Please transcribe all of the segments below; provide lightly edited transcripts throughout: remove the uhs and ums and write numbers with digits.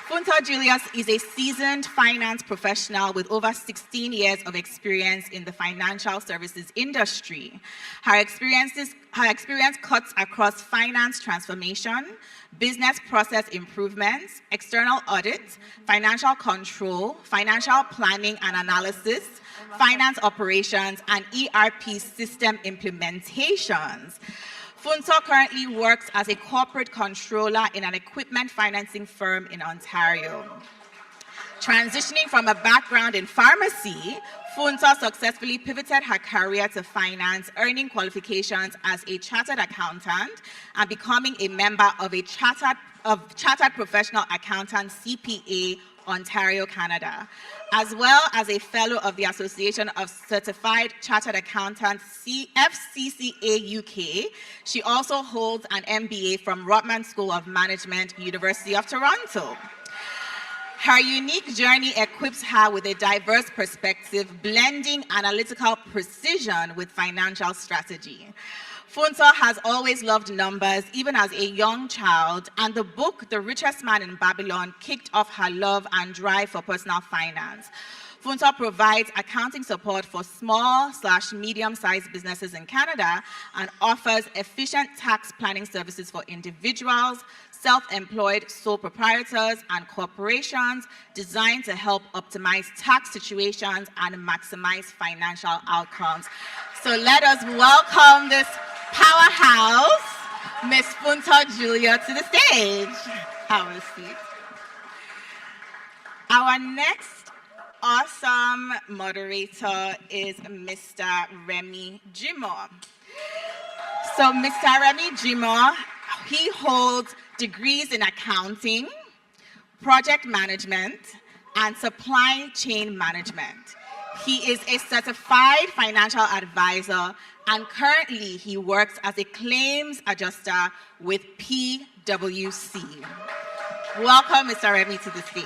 Funta Julius is a seasoned finance professional with over 16 years of experience in the financial services industry. Her experience cuts across finance transformation, business process improvements, external audit, financial control, financial planning and analysis, finance operations, and ERP system implementations. Funta currently works as a corporate controller in an equipment financing firm in Ontario. Transitioning from a background in pharmacy, Funta successfully pivoted her career to finance, earning qualifications as a chartered accountant and becoming a member of a Chartered Professional Accountant CPA Ontario, Canada, as well as a fellow of the Association of Certified Chartered Accountants FCCA UK. She also holds an MBA from Rotman School of Management, University of Toronto. Her unique journey equips her with a diverse perspective, blending analytical precision with financial strategy. Funta has always loved numbers, even as a young child, and the book, The Richest Man in Babylon, kicked off her love and drive for personal finance. Funta provides accounting support for small/medium-sized businesses in Canada and offers efficient tax planning services for individuals, self-employed sole proprietors, and corporations designed to help optimize tax situations and maximize financial outcomes. So let us welcome this powerhouse, Miss Funta Julia, to the stage. Have a seat. Our next awesome moderator is Mr. Remy Jimoh. So Mr. Remy Jimoh, he holds degrees in accounting, project management, and supply chain management. He is a certified financial advisor, and currently he works as a claims adjuster with PwC. Welcome, Mr. Remy, to the stage.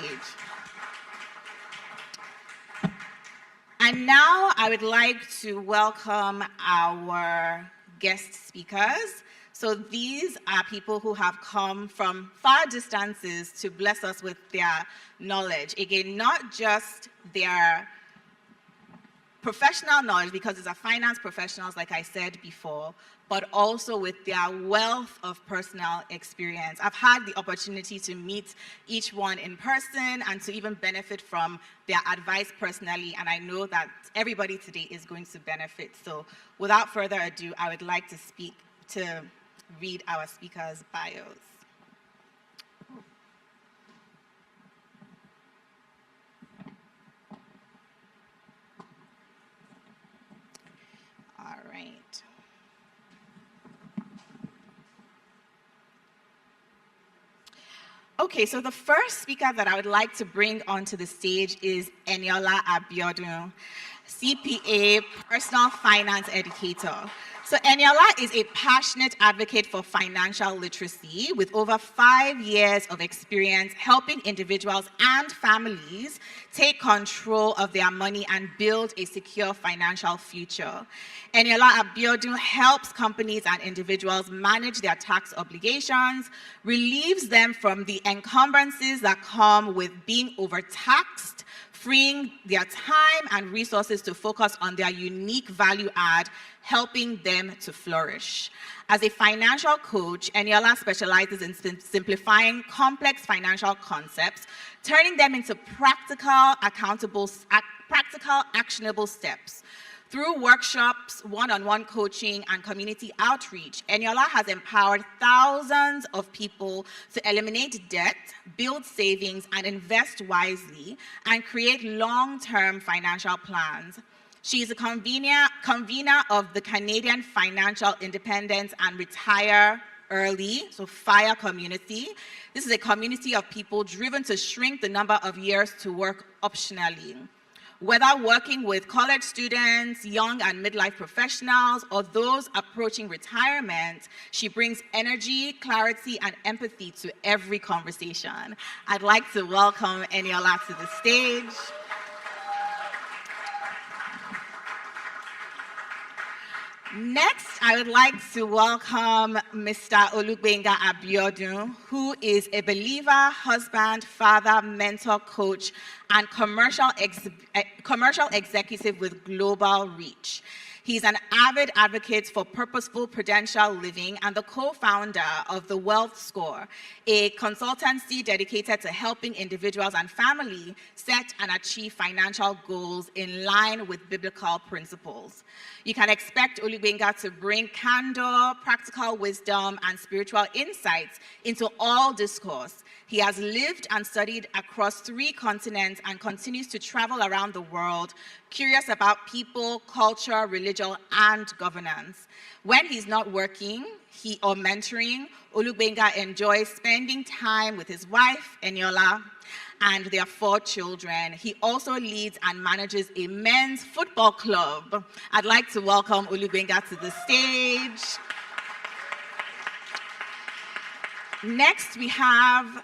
And now I would like to welcome our guest speakers. So these are people who have come from far distances to bless us with their knowledge. Again, not just their professional knowledge, because these are finance professionals, like I said before, but also with their wealth of personal experience. I've had the opportunity to meet each one in person and to even benefit from their advice personally, and I know that everybody today is going to benefit. So without further ado, I would like to read our speakers' bios. All right. Okay, so the first speaker that I would like to bring onto the stage is Eniola Abiodun, CPA, personal finance educator. So Eniola is a passionate advocate for financial literacy with over 5 years of experience helping individuals and families take control of their money and build a secure financial future. Eniola Abiodun helps companies and individuals manage their tax obligations, relieves them from the encumbrances that come with being overtaxed, freeing their time and resources to focus on their unique value add, helping them to flourish. As a financial coach, Eniola specializes in simplifying complex financial concepts, turning them into practical, actionable steps. Through workshops, one-on-one coaching, and community outreach, Eniola has empowered thousands of people to eliminate debt, build savings, and invest wisely, and create long-term financial plans. She is a convener of the Canadian Financial Independence and Retire Early, so FIRE community. This is a community of people driven to shrink the number of years to work optionally. Whether working with college students, young and midlife professionals, or those approaching retirement, she brings energy, clarity, and empathy to every conversation. I'd like to welcome Eniola to the stage. Next, I would like to welcome Mr. Olugbenga Abiodun, who is a believer, husband, father, mentor, coach, and commercial executive with global reach. He's an avid advocate for purposeful prudential living and the co-founder of The Wealth Score, a consultancy dedicated to helping individuals and family set and achieve financial goals in line with biblical principles. You can expect Olugbenga to bring candor, practical wisdom, and spiritual insights into all discourse. He has lived and studied across 3 continents and continues to travel around the world, curious about people, culture, religion, and governance. When he's not working or mentoring, Olugbenga enjoys spending time with his wife, Eniola, and their 4 children. He also leads and manages a men's football club. I'd like to welcome Olugbenga to the stage. Next, we have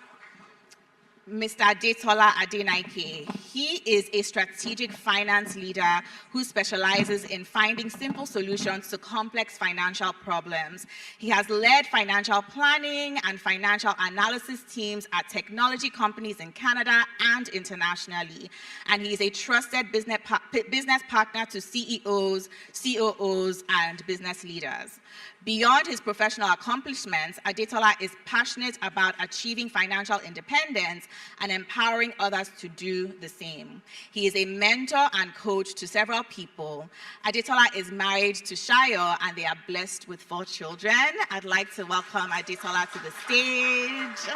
Mr. Adetola Adenaike. He is a strategic finance leader who specializes in finding simple solutions to complex financial problems. He has led financial planning and financial analysis teams at technology companies in Canada and internationally. And he is a trusted business partner to CEOs, COOs, and business leaders. Beyond his professional accomplishments, Adetola is passionate about achieving financial independence and empowering others to do the same. He is a mentor and coach to several people. Adetola is married to Shayo, and they are blessed with 4 children. I'd like to welcome Adetola to the stage.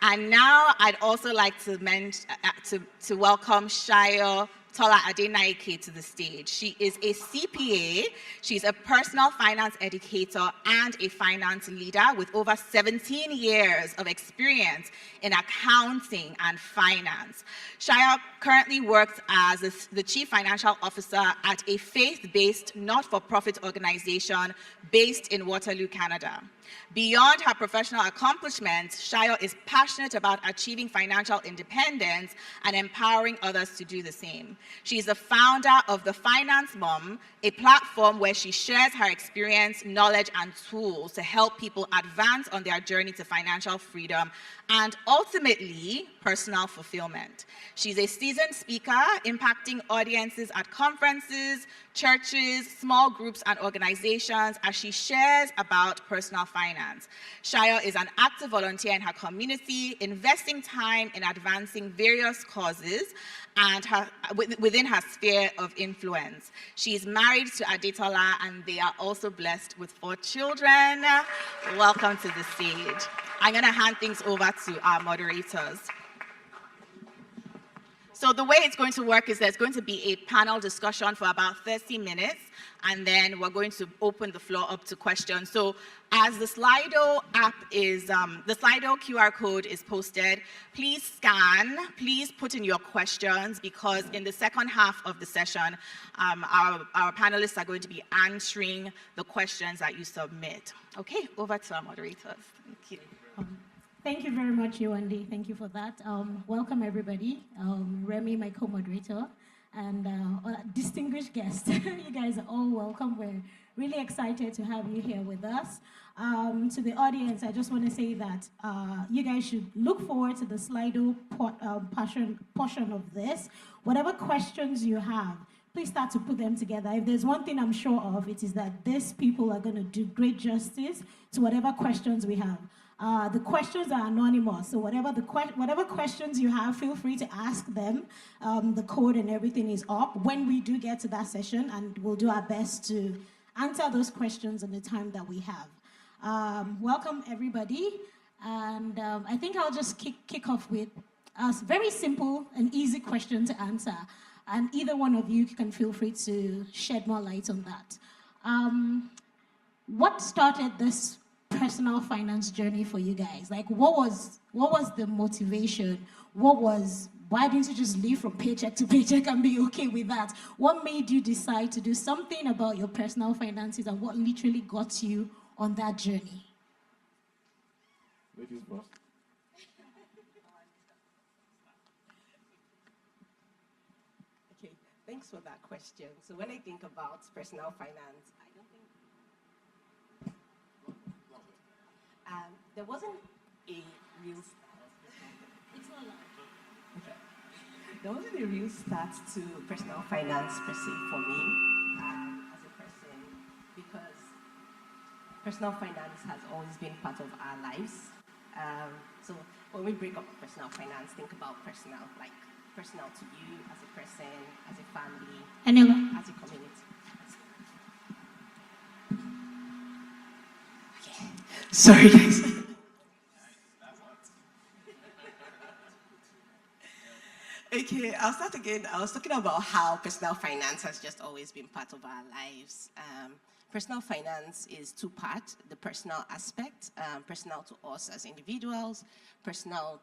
And now I'd also like to welcome Shayo Tola Adenaike to the stage. She is a CPA, she's a personal finance educator and a finance leader with over 17 years of experience in accounting and finance. Shaya currently works as the Chief Financial Officer at a faith-based not-for-profit organization based in Waterloo, Canada. Beyond her professional accomplishments, Shayo is passionate about achieving financial independence and empowering others to do the same. She is the founder of The Finance Mom, a platform where she shares her experience, knowledge, and tools to help people advance on their journey to financial freedom and ultimately personal fulfillment. She's a seasoned speaker, impacting audiences at conferences, churches, small groups, and organizations as she shares about personal finance. Shayo is an active volunteer in her community, investing time in advancing various causes and within her sphere of influence. She is married to Adetola, and they are also blessed with 4 children. Welcome to the stage. I'm going to hand things over to our moderators. So the way it's going to work is there's going to be a panel discussion for about 30 minutes, and then we're going to open the floor up to questions. So as the Slido app is, the Slido QR code is posted, please scan, please put in your questions, because in the second half of the session, our panelists are going to be answering the questions that you submit. Okay, over to our moderators. Thank you. Thank you very much, Yewande. Thank you for that. Welcome, everybody. Remy, my co-moderator, and distinguished guests. You guys are all welcome. We're really excited to have you here with us. To the audience, I just want to say that you guys should look forward to the Slido portion of this. Whatever questions you have, please start to put them together. If there's one thing I'm sure of, it is that these people are going to do great justice to whatever questions we have. The questions are anonymous, so whatever questions you have, feel free to ask them. The code and everything is up when we do get to that session, and we'll do our best to answer those questions in the time that we have. Welcome, everybody, and I think I'll just kick off with a very simple and easy question to answer, and either one of you can feel free to shed more light on that. What started this personal finance journey for you guys? Like, what was the motivation? Why didn't you just live from paycheck to paycheck and be okay with that? What made you decide to do something about your personal finances, and what literally got you on that journey? Ladies first. Okay, Thanks for that question. So when I think about personal finance, I don't think there wasn't a real It's not loud. there wasn't a real start to personal finance per se for me as a person, because personal finance has always been part of our lives. So when we break up personal finance, think about personal, like personal to you as a person, as a family, Anila. as a community. Okay. Sorry, guys. Okay, I'll start again. I was talking about how personal finance has just always been part of our lives. Personal finance is two-part: the personal aspect, personal to us as individuals, personal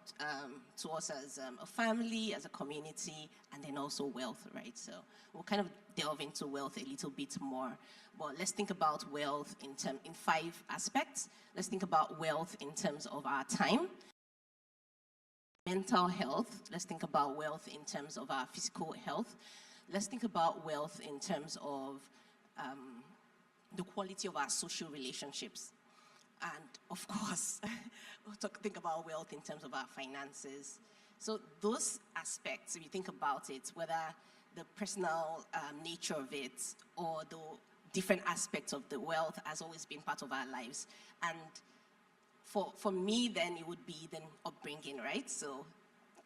to us as a family, as a community, and then also wealth, right? So we'll kind of delve into wealth a little bit more. But let's think about wealth in five aspects. Let's think about wealth in terms of our time, mental health. Let's think about wealth in terms of our physical health. Let's think about wealth in terms of the quality of our social relationships. And of course, we'll think about wealth in terms of our finances. So those aspects, if you think about it, whether the personal nature of it or the different aspects of the wealth has always been part of our lives. And for me, then it would be then upbringing, right? So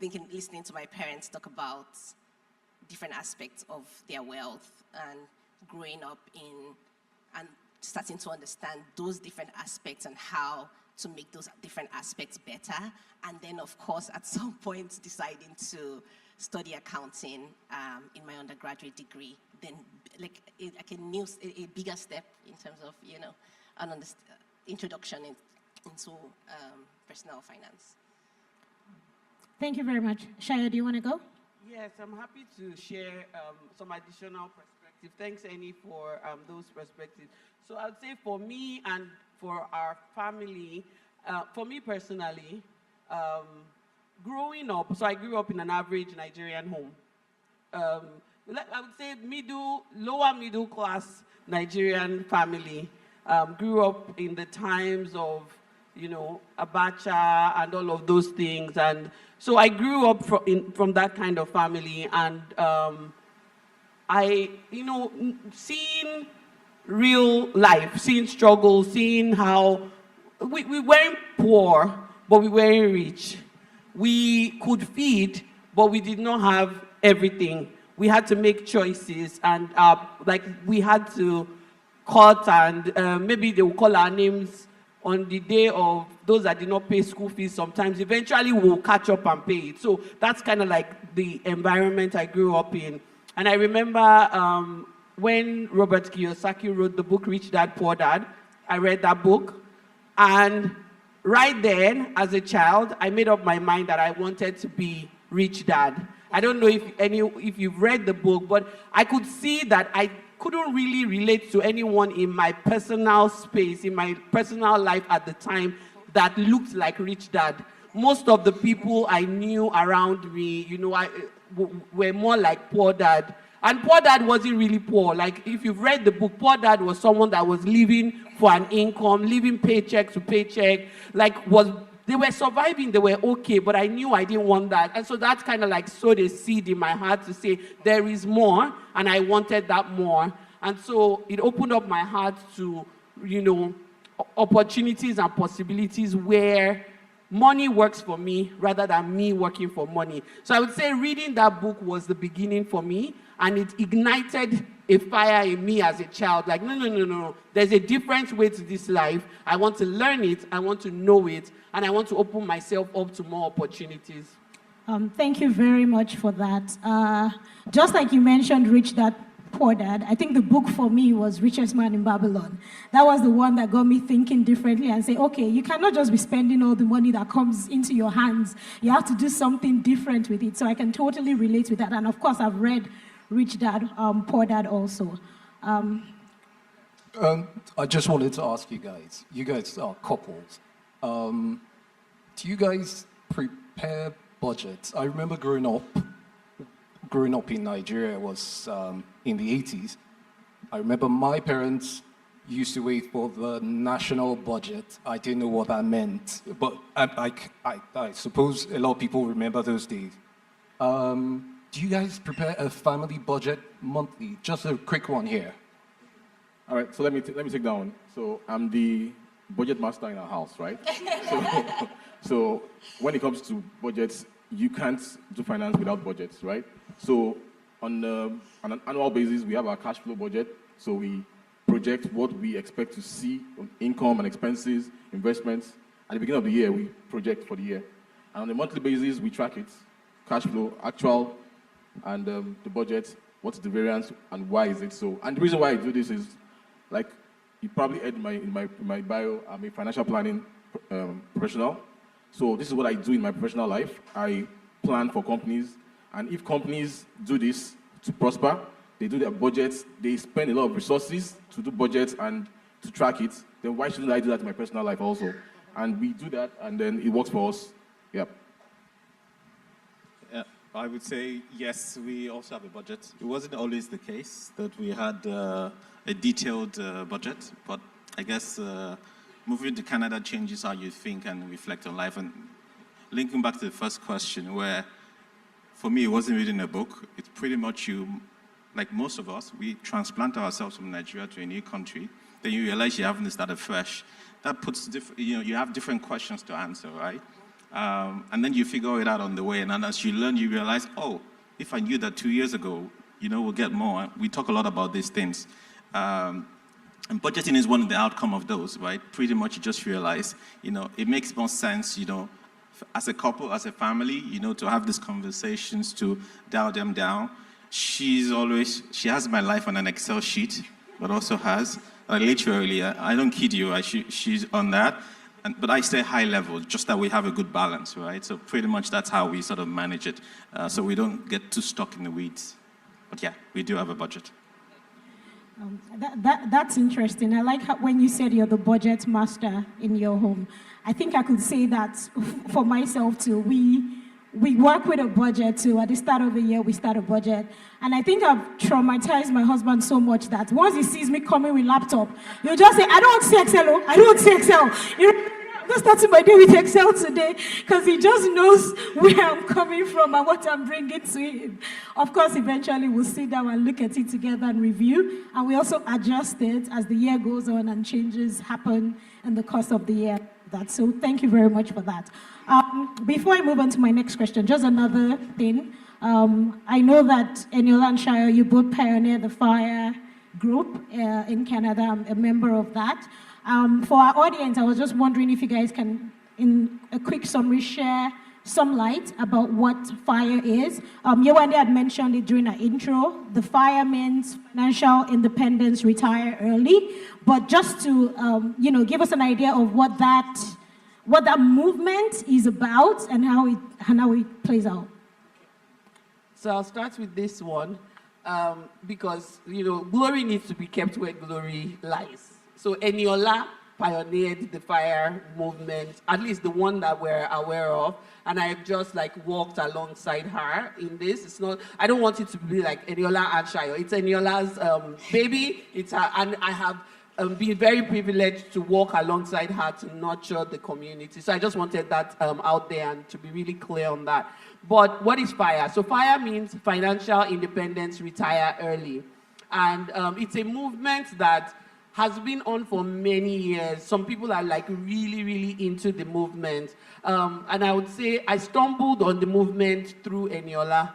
listening to my parents talk about different aspects of their wealth and growing up and starting to understand those different aspects and how to make those different aspects better. And then, of course, at some point, deciding to study accounting in my undergraduate degree, then like a bigger step in terms of, an introduction into personal finance. Thank you very much. Shaya, do you want to go? Yes, I'm happy to share some additional perspective. Thanks, Annie, for those perspectives. So I'd say for me and for our family, for me personally, growing up, so I grew up in an average Nigerian home. I would say lower middle class Nigerian family. Grew up in the times of, Abacha and all of those things. And so I grew up from that kind of family. And seeing real life, seeing struggle, seeing how we weren't poor, but we weren't rich. We could feed, but we did not have everything. We had to make choices, and we had to cut, and maybe they will call our names on the day of those that did not pay school fees. Sometimes, eventually, we'll catch up and pay it. So that's kind of like the environment I grew up in. And I remember when Robert Kiyosaki wrote the book Rich Dad, Poor Dad. I read that book, and right then, as a child, I made up my mind that I wanted to be Rich Dad. I don't know if you've read the book, but I could see that I couldn't really relate to anyone in my personal space, in my personal life at the time that looked like Rich Dad. Most of the people I knew around me, were more like Poor Dad. And Poor Dad wasn't really poor. Like, if you've read the book, Poor Dad was someone that was living for an income, living paycheck to paycheck, they were surviving, they were okay, but I knew I didn't want that. And so that kind of like sowed a seed in my heart to say, there is more, and I wanted that more. And so it opened up my heart to, opportunities and possibilities where money works for me rather than me working for money. So I would say reading that book was the beginning for me, and it ignited a fire in me as a child. Like, no. There's a different way to this life. I want to learn it, I want to know it, and I want to open myself up to more opportunities. Thank you very much for that. Just like you mentioned, Rich Dad, Poor Dad, I think the book for me was Richest Man in Babylon. That was the one that got me thinking differently and say, okay, you cannot just be spending all the money that comes into your hands. You have to do something different with it. So I can totally relate with that. And of course, I've read Rich Dad, Poor Dad also. I just wanted to ask you guys are couples. Do you guys prepare budgets? I remember growing up, growing up in Nigeria was in the 80s. I remember my parents used to wait for the national budget. I didn't know what that meant, but I suppose a lot of people remember those days. Do you guys prepare a family budget monthly? Just a quick one here. All right, so let me take that one. So I'm the budget master in our house, right? So when it comes to budgets, you can't do finance without budgets, right? So on an annual basis, we have our cash flow budget. So we project what we expect to see on income and expenses, investments. At the beginning of the year, we project for the year. And on a monthly basis, we track it, cash flow, actual, and the budget, what's the variance, and why is it so. And the reason why I do this is, like you probably read in my bio, I'm a financial planning professional. So this is what I do in my professional life. I plan for companies, and if companies do this to prosper, they do their budgets, they spend a lot of resources to do budgets and to track it, then why shouldn't I do that in my personal life also? And we do that, and then it works for us. Yep. Yeah, I would say yes, we also have a budget. It wasn't always the case that we had a detailed budget, but I guess moving to Canada changes how you think and reflect on life. And linking back to the first question, where for me it wasn't reading a book, it's pretty much you, like most of us, we transplant ourselves from Nigeria to a new country, then you realize you're having to start afresh. That puts, you have different questions to answer, right? And then you figure it out on the way, and then as you learn, you realize, oh, if I knew that 2 years ago, we'll get more. We talk a lot about these things. And budgeting is one of the outcome of those, right? Pretty much you just realize, it makes more sense, as a couple, as a family, to have these conversations, to dial them down. She has my life on an Excel sheet, but also has, literally, I don't kid you, she's on that. But I stay high level, just that we have a good balance, right? So pretty much that's how we sort of manage it, so we don't get too stuck in the weeds. But yeah, we do have a budget. That's interesting. I like when you said you're the budget master in your home. I think I could say that for myself too. We work with a budget too. At the start of the year, we start a budget. And I think I've traumatized my husband so much that once he sees me coming with laptop, he'll just say, I don't see Excel, I don't see Excel. I'm just starting my day with Excel today because he just knows where I'm coming from and what I'm bringing to him. Of course, eventually we'll sit down and look at it together and review. And we also adjust it as the year goes on and changes happen in the course of the year. So thank you very much for that. Before I move on to my next question, just another thing. I know that Eniola and Shayo, you both pioneered the FIRE group in Canada. I'm a member of that. For our audience, I was just wondering if you guys can, in a quick summary, share some light about what FIRE is. Yewande had mentioned it during our intro. The FIRE means financial independence, retire early. But just to give us an idea of what that movement is about and how it plays out. So I'll start with this one because glory needs to be kept where glory lies. So Eniola pioneered the FIRE movement, at least the one that we're aware of, and I've just walked alongside her in this. It's not. I don't want it to be like Eniola and Shayo. It's Eniola's baby. It's her, and I have been very privileged to walk alongside her to nurture the community. So I just wanted that out there and to be really clear on that. But what is FIRE? So FIRE means financial independence, retire early, and it's a movement that has been on for many years. Some people are really, really into the movement. And I would say I stumbled on the movement through Eniola.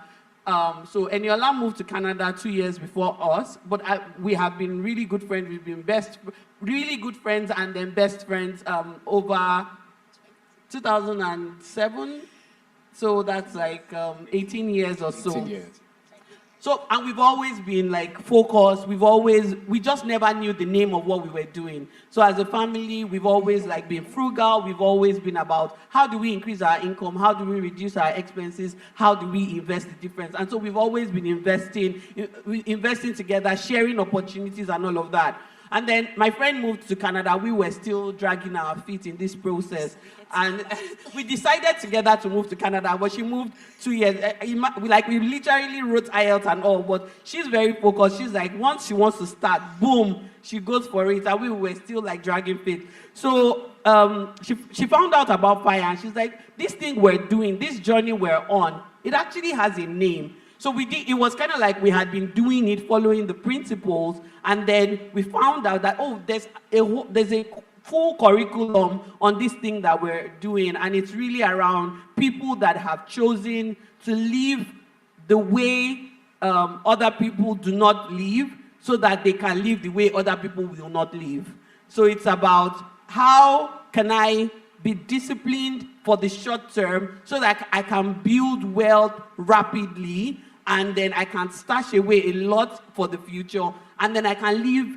So Eniola moved to Canada 2 years before us, but we have been really good friends. We've been really good friends and then best friends over 2007. So that's 18 years or so. 18 years. So, and we've always been focused. We just never knew the name of what we were doing. So as a family, we've always been frugal. We've always been about how do we increase our income? How do we reduce our expenses? How do we invest the difference? And so we've always been investing together, sharing opportunities and all of that. And then my friend moved to Canada. We were still dragging our feet in this process. And we decided together to move to Canada, but she moved 2 years. We literally wrote IELTS and all, but she's very focused. She's like, once she wants to start, boom, she goes for it. And we were still like dragging feet. So she found out about FIRE, and she's like, this thing we're doing, this journey we're on, it actually has a name. So it was kind of like we had been doing it, following the principles, and then we found out that, oh, there's a full curriculum on this thing that we're doing, and it's really around people that have chosen to live the way other people do not live, so that they can live the way other people will not live. So it's about how can I be disciplined for the short term so that I can build wealth rapidly, and then I can stash away a lot for the future, and then I can live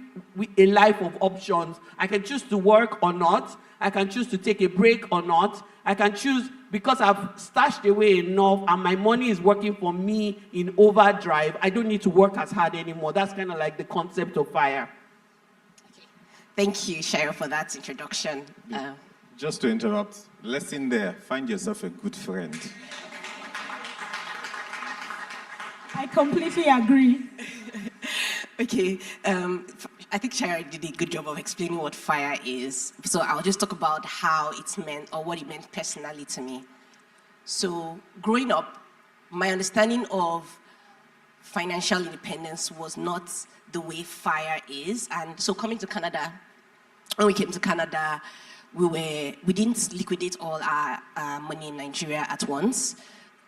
a life of options. I can choose to work or not. I can choose to take a break or not. I can choose, because I've stashed away enough and my money is working for me in overdrive, I don't need to work as hard anymore. That's kind of like the concept of FIRE. Okay. Thank you, Shayo, for that introduction. Just to interrupt, lesson there, find yourself a good friend. I completely agree. Okay, I think Sharon did a good job of explaining what FIRE is. So I'll just talk about how it's meant, or what it meant personally to me. So growing up, my understanding of financial independence was not the way FIRE is. And so coming to Canada, when we came to Canada, we didn't liquidate all our money in Nigeria at once.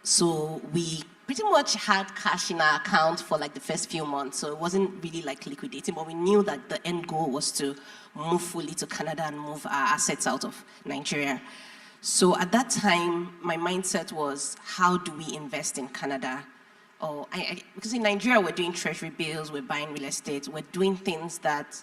So we pretty much had cash in our account for like the first few months. So it wasn't really like liquidating, but we knew that the end goal was to move fully to Canada and move our assets out of Nigeria. So at that time, my mindset was, how do we invest in Canada? Because in Nigeria, we're doing treasury bills, we're buying real estate, we're doing things that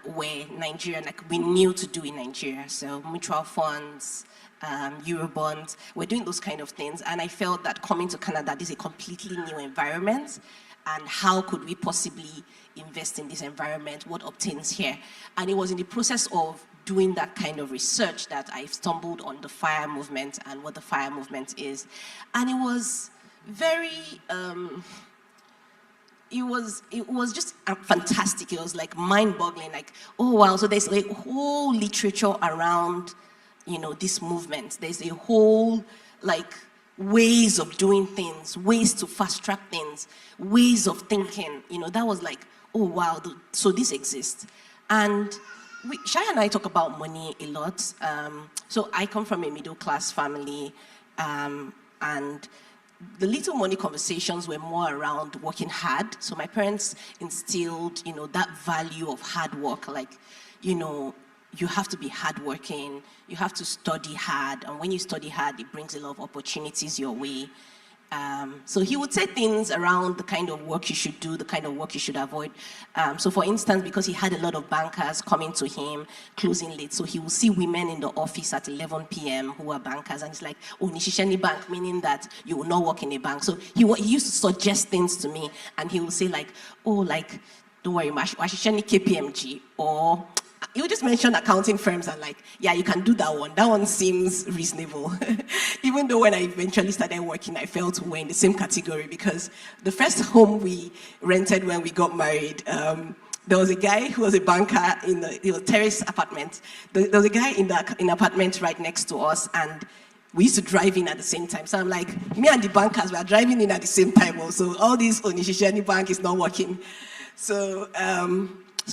were Nigerian, like we knew to do in Nigeria. So mutual funds, Eurobonds, we're doing those kind of things. And I felt that coming to Canada, this is a completely new environment. And how could we possibly invest in this environment? What obtains here? And it was in the process of doing that kind of research that I stumbled on the FIRE movement and what the FIRE movement is. And it was very, it was just fantastic. It was like mind-boggling, like, oh wow, so there's like whole literature around, you know, this movement. There's a whole, like, ways of doing things, ways to fast-track things, ways of thinking. You know, that was like, oh wow, so this exists. And Shai and I talk about money a lot. So I come from a middle-class family, and the little money conversations were more around working hard. So my parents instilled, you know, that value of hard work, like, you know, you have to be hardworking, you have to study hard, and when you study hard, it brings a lot of opportunities your way. So he would say things around the kind of work you should do, the kind of work you should avoid. So for instance, because he had a lot of bankers coming to him, closing late, so he would see women in the office at 11 p.m. who are bankers, and it's like, oh, Nishishani Bank, meaning that you will not work in a bank. So he used to suggest things to me, and he would say like, oh, like, don't worry, Washishani KPMG, or he would just mention accounting firms and like, yeah, you can do that one. That one seems reasonable. Even though when I eventually started working, I felt we're in the same category, because the first home we rented when we got married, there was a guy who was a banker in the terrace apartment. There was a guy in the apartment right next to us, and we used to drive in at the same time. So I'm like, me and the bankers were driving in at the same time also. All this Onishishani Bank is not working. So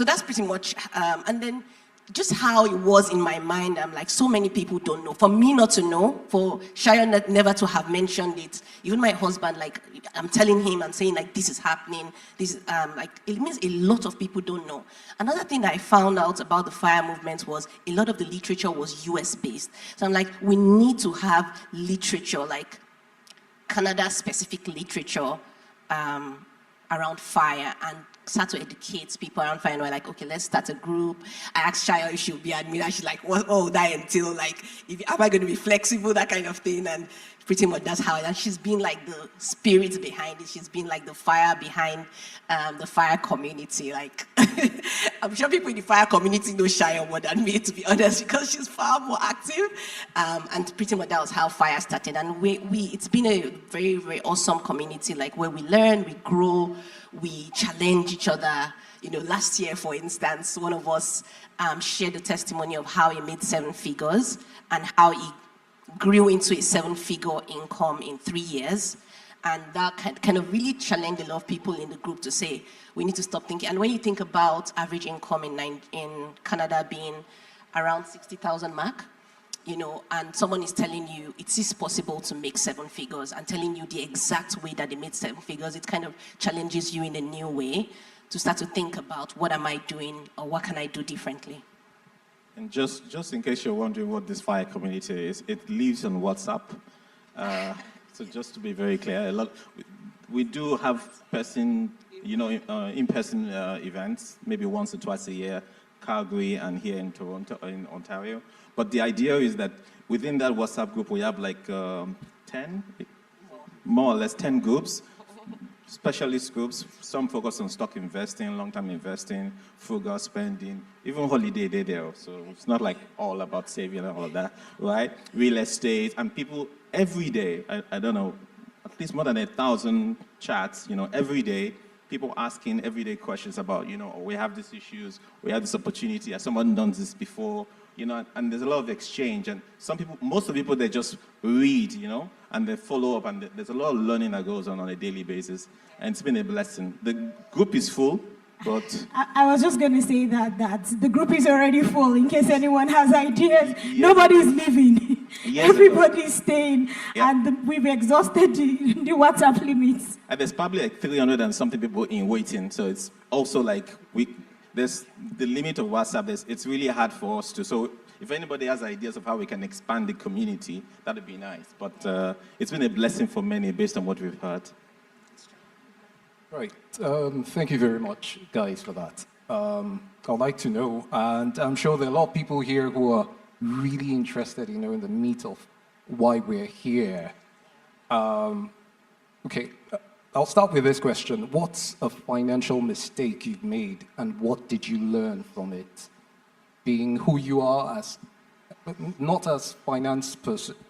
that's pretty much, and then just how it was in my mind, I'm like, so many people don't know. For me not to know, for Shayon never to have mentioned it, even my husband, like, I'm telling him, I'm saying like, this is happening, this, like, it means a lot of people don't know. Another thing that I found out about the FIRE movement was a lot of the literature was US based. So I'm like, we need to have literature, like Canada-specific literature around FIRE, and start to educate people around FIRE. And we're like, okay, let's start a group. I asked Shaya if she would be admin, and she's like, what would that entail? Like, am I going to be flexible, that kind of thing? And pretty much that's how, and she's been like the spirit behind it. She's been like the fire behind the fire community. Like, I'm sure people in the fire community know Shia more than me, to be honest, because she's far more active. And pretty much that was how fire started. And it's been a very, very awesome community, like where we learn, we grow, we challenge each other. You know, last year, for instance, one of us shared the testimony of how he made 7 figures and how he grew into a 7-figure income in 3 years. And that kind of really challenged a lot of people in the group to say, we need to stop thinking. And when you think about average income in Canada being around 60,000 mark, you know, and someone is telling you it is possible to make 7 figures and telling you the exact way that they made 7 figures, it kind of challenges you in a new way to start to think about what am I doing or what can I do differently. And just in case you're wondering what this fire community is, it lives on WhatsApp. So just to be very clear, we do have in-person events, maybe once or twice a year, Calgary and here in Toronto, in Ontario. But the idea is that within that WhatsApp group, we have like 10, more or less 10 groups, specialist groups. Some focus on stock investing, long-term investing, frugal spending, even holiday day there. So it's not like all about saving and all that, right? Real estate, and people every day, I don't know, at least more than 1,000 chats, you know, every day, people asking everyday questions about, you know, we have these issues, we have this opportunity, has someone done this before, you know, and there's a lot of exchange. And most of the people, they just read, you know, and they follow up, and there's a lot of learning that goes on a daily basis. And it's been a blessing. The group is full, but... I was just going to say that the group is already full, in case anyone has ideas. Nobody's leaving. Everybody's staying. Yeah. And we've exhausted the WhatsApp limits. And there's probably like 300 and something people in waiting. So it's also like, there's the limit of WhatsApp. It's really hard for us to... So if anybody has ideas of how we can expand the community, that'd be nice. But it's been a blessing for many based on what we've heard. Right. Thank you very much, guys, for that. I'd like to know, and I'm sure there are a lot of people here who are really interested, you know, in the meat of why we're here. Okay, I'll start with this question. What's a financial mistake you've made, and what did you learn from it? Being who you are as, not as finance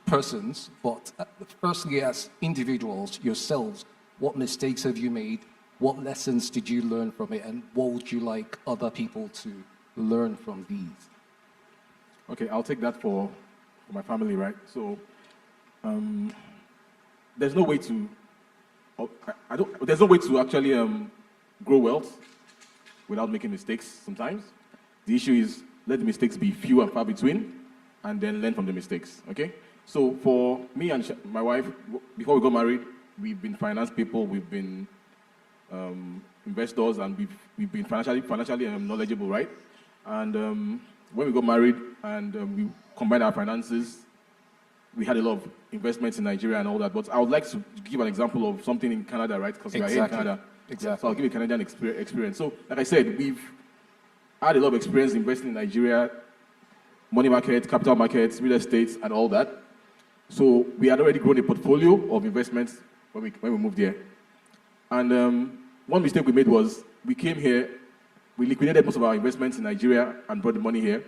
persons, but firstly as individuals, yourselves. What mistakes have you made? What lessons did you learn from it? And what would you like other people to learn from these? Okay, I'll take that for my family, right? So there's no way to, there's no way to actually grow wealth without making mistakes sometimes. The issue is let the mistakes be few and far between, and then learn from the mistakes, okay? So for me and my wife, before we got married, we've been finance people, we've been investors, and we've been financially knowledgeable, right? And when we got married and we combined our finances, we had a lot of investments in Nigeria and all that. But I would like to give an example of something in Canada, right? Because we are here in Canada. Exactly. So I'll give you a Canadian experience. So, like I said, we've had a lot of experience investing in Nigeria, money market, capital markets, real estate, and all that. So we had already grown a portfolio of investments when we moved here. And one mistake we made was we came here, we liquidated most of our investments in Nigeria and brought the money here.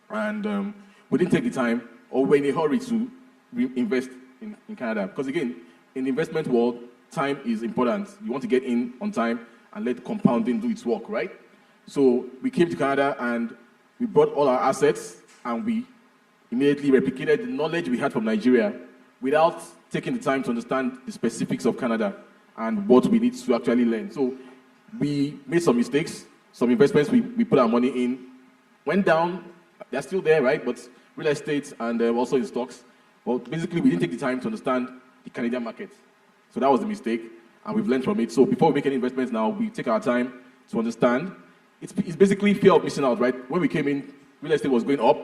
And we didn't take the time, or we were in a hurry to invest in Canada. Because again, in the investment world, time is important. You want to get in on time and let compounding do its work, right? So we came to Canada and we brought all our assets and we immediately replicated the knowledge we had from Nigeria without taking the time to understand the specifics of Canada and what we need to actually learn. So we made some mistakes. Some investments we put our money in went down. They're still there, right? But real estate and also in stocks. Well, basically, we didn't take the time to understand the Canadian market. So that was the mistake, and we've learned from it. So before we make any investments now, we take our time to understand. It's basically fear of missing out, right? When we came in, real estate was going up,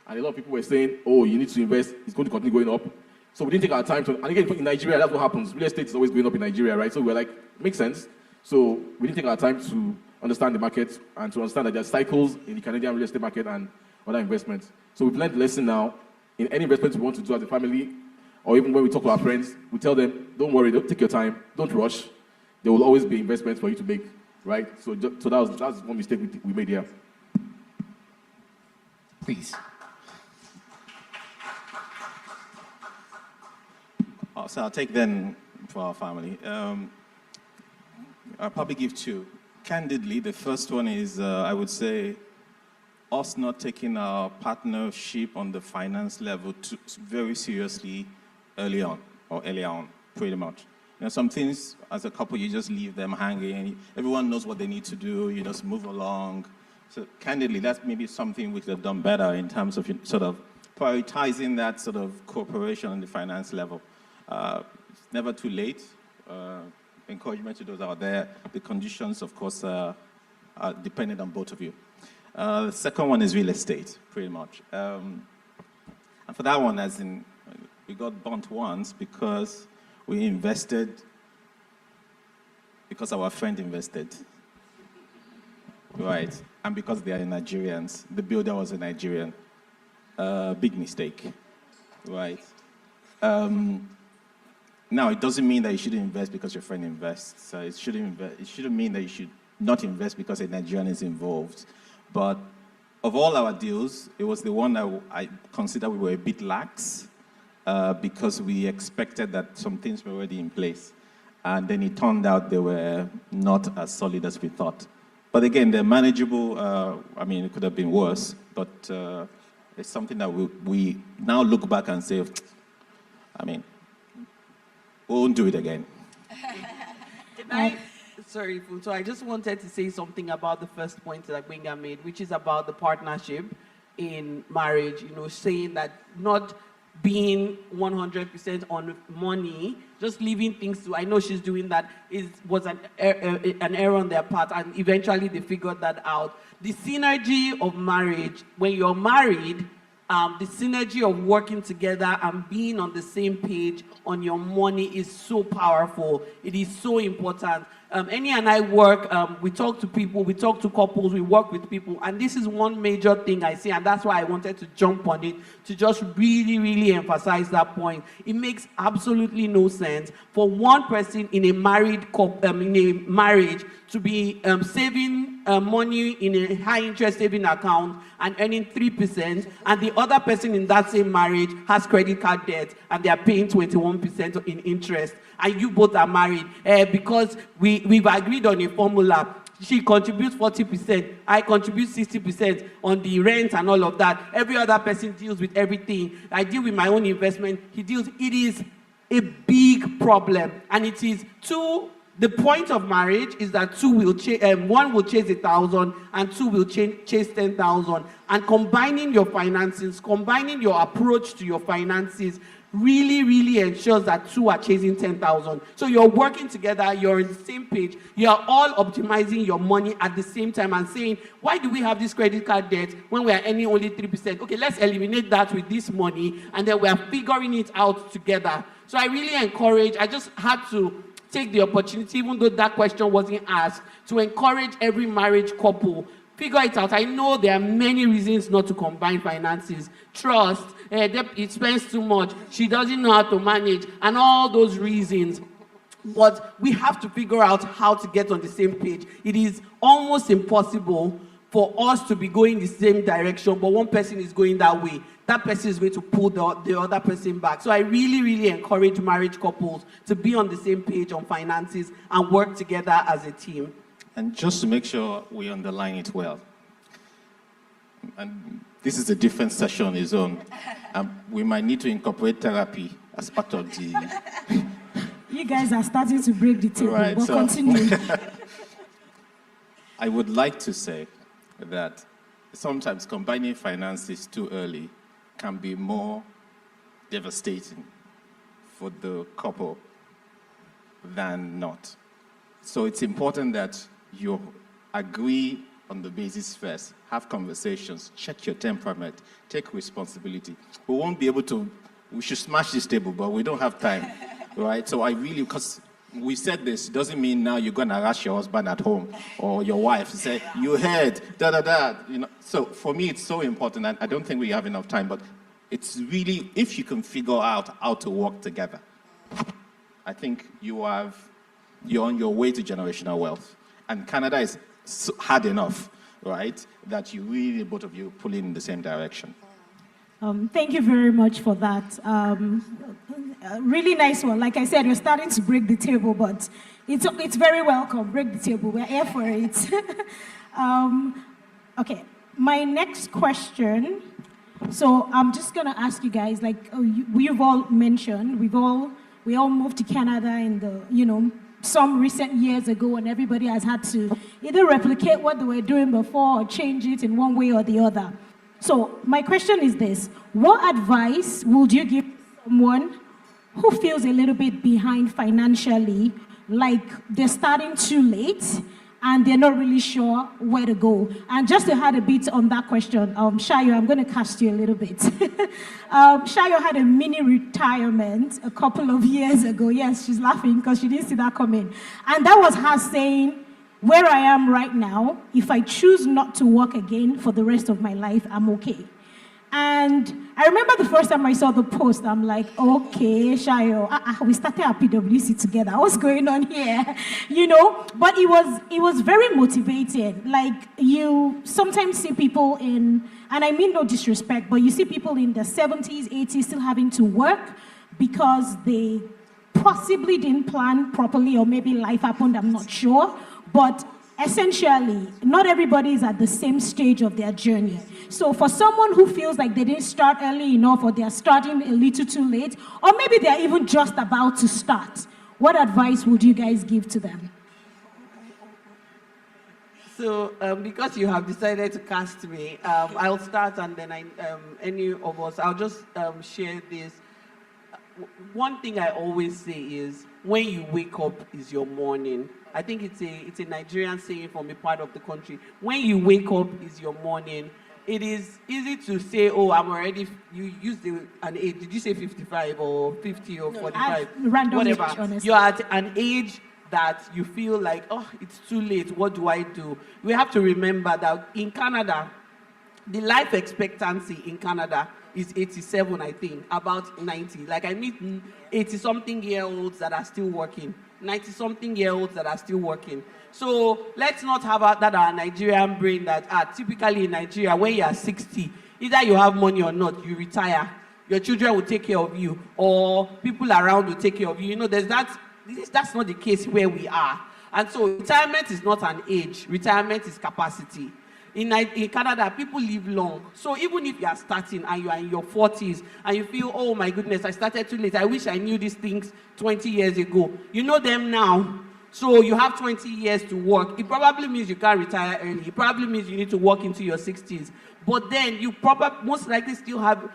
and a lot of people were saying, oh, you need to invest, it's going to continue going up. So we didn't take our time to, and again, in Nigeria, that's what happens. Real estate is always going up in Nigeria, right? So we're like, makes sense. So we didn't take our time to understand the market and to understand that there are cycles in the Canadian real estate market and other investments. So we've learned the lesson now. In any investment we want to do as a family Or even when we talk to our friends, we tell them, don't worry, don't take your time, don't rush. There will always be investments for you to make, right? So that's one mistake we made here. Please. So I'll take then for our family. I'll probably give two. Candidly, the first one is, I would say, us not taking our partnership on the finance level very seriously earlier on, pretty much. You know, some things, as a couple, you just leave them hanging. Everyone knows what they need to do. You just move along. So candidly, that's maybe something we could have done better in terms of sort of prioritizing that sort of cooperation on the finance level. It's never too late. Encouragement to those out there. The conditions, of course, are dependent on both of you. The second one is real estate, pretty much. And for that one, as in, we got burnt once because we invested because our friend invested, right? And because they are Nigerians, the builder was a Nigerian. Big mistake, right? Now, it doesn't mean that you shouldn't invest because your friend invests. It shouldn't mean that you should not invest because a Nigerian is involved. But of all our deals, it was the one that I consider we were a bit lax because we expected that some things were already in place. And then it turned out they were not as solid as we thought. But again, they're manageable. I mean, it could have been worse, but it's something that we now look back and say, I mean, we won't do it again. Sorry, so I just wanted to say something about the first point that Gbenga made, which is about the partnership in marriage, you know, saying that not being 100% on money, just leaving things to, I know she's doing that, was an error on their part, and eventually they figured that out. The synergy of marriage, when you're married, the synergy of working together and being on the same page on your money is so powerful. It is so important. Annie and I work, we talk to people, we talk to couples, we work with people, and this is one major thing I see, and that's why I wanted to jump on it, to just really, really emphasize that point. It makes absolutely no sense for one person in a marriage to be saving money in a high-interest saving account and earning 3%, and the other person in that same marriage has credit card debt and they are paying 21% in interest, and you both are married because we've agreed on a formula. She contributes 40%, I contribute 60% on the rent and all of that. Every other person deals with everything. I deal with my own investment, he deals. It is a big problem, and it is too. The point of marriage is that one will chase 1,000 and two will chase 10,000. And combining your finances, combining your approach to your finances really, really ensures that two are chasing 10,000. So you're working together, you're on the same page, you're all optimizing your money at the same time and saying, why do we have this credit card debt when we are earning only 3%? Okay, let's eliminate that with this money, and then we are figuring it out together. So I really encourage, I just had to take the opportunity, even though that question wasn't asked, to encourage every marriage couple. Figure it out. I know there are many reasons not to combine finances. Trust, it spends too much, she doesn't know how to manage, and all those reasons. But we have to figure out how to get on the same page. It is almost impossible for us to be going the same direction, but one person is going that way. That person is going to pull the other person back. So I really, really encourage marriage couples to be on the same page on finances and work together as a team. And just to make sure we underline it well, and this is a different session on its own, we might need to incorporate therapy as part of the... You guys are starting to break the table, right, but so continue. I would like to say that sometimes combining finances too early can be more devastating for the couple than not. So it's important that you agree on the basis first, have conversations, check your temperament, take responsibility. We should smash this table, but we don't have time, right? So because we said this, doesn't mean now you're gonna rush your husband at home or your wife and say, you heard, you know. So for me, it's so important, and I don't think we have enough time, but It's really, if you can figure out how to work together, I think you're on your way to generational wealth. And Canada is hard enough, right, that you really, both of you, pulling in the same direction. Thank you very much for that. Really nice one. Like I said, you're starting to break the table, but it's very welcome. Break the table. We're here for it. Okay, my next question. So I'm just gonna ask you guys, like we've all mentioned, we all moved to Canada in the some recent years ago, and everybody has had to either replicate what they were doing before or change it in one way or the other. So my question is this: what advice would you give someone who feels a little bit behind financially, like they're starting too late and they're not really sure where to go? And just to add a bit on that question, Shayo, I'm going to cast you a little bit. Shayo had a mini retirement a couple of years ago. Yes, she's laughing because she didn't see that coming. And that was her saying, where I am right now, if I choose not to work again for the rest of my life, I'm okay. And I remember the first time I saw the post, I'm like, okay, Shayo, we started at PwC together. What's going on here? But it was very motivating. Like, you sometimes see people in, and I mean no disrespect, but you see people in their 70s, 80s still having to work because they possibly didn't plan properly, or maybe life happened, I'm not sure. But essentially, not everybody is at the same stage of their journey. So for someone who feels like they didn't start early enough, or they're starting a little too late, or maybe they're even just about to start, what advice would you guys give to them? So, because you have decided to cast me, I'll start, and then any of us, I'll just share this. One thing I always say is, when you wake up is your morning. I think it's a Nigerian saying from a part of the country. When you wake up is your morning. It is easy to say, oh, I'm already, you used an age, did you say 55 or 50 or 45? Whatever. You're at an age that you feel like, oh, it's too late, what do I do? We have to remember that in Canada, the life expectancy in Canada is 87, I think, about 90. Like, I meet 80-something-year-olds that are still working, 90-something-year-olds that are still working. So let's not have our Nigerian brain that typically in Nigeria, when you are 60, either you have money or not, you retire. Your children will take care of you, or people around will take care of you. That's not the case where we are. And so retirement is not an age. Retirement is capacity. In Canada, people live long. So even if you are starting and you are in your 40s and you feel, oh my goodness, I started too late. I wish I knew these things 20 years ago. You know them now. So you have 20 years to work. It probably means you can't retire early. It probably means you need to work into your 60s. But then you probably most likely still have,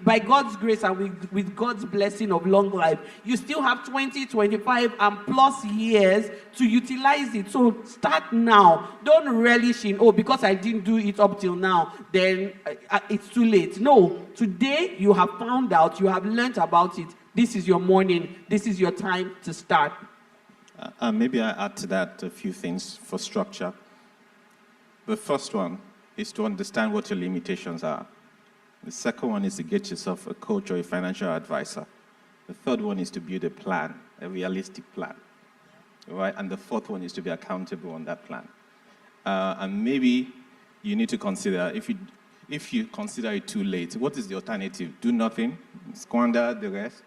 by God's grace and with God's blessing of long life, you still have 20, 25 and plus years to utilize it. So start now. Don't relish in, oh, because I didn't do it up till now, then it's too late. No, today you have found out, you have learned about it. This is your morning. This is your time to start. Maybe I add to that a few things for structure. The first one is to understand what your limitations are. The second one is to get yourself a coach or a financial advisor. The third one is to build a plan, a realistic plan, right? And the fourth one is to be accountable on that plan. And maybe you need to consider, if you consider it too late, what is the alternative? Do nothing, squander the rest,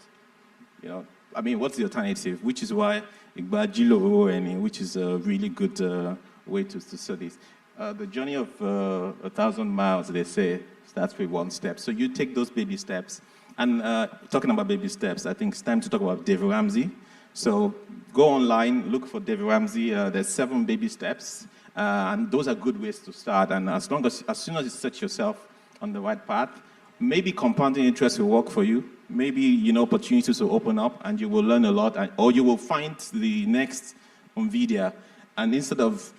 what's the alternative? Which is why which is a really good way to study this. The journey of 1,000 miles, they say, starts with one step. So you take those baby steps. And talking about baby steps, I think it's time to talk about Dave Ramsey. So go online, look for Dave Ramsey. There's 7 baby steps. And those are good ways to start. And as soon as you set yourself on the right path, maybe compounding interest will work for you. Maybe, opportunities will open up and you will learn a lot, or you will find the next NVIDIA. And instead of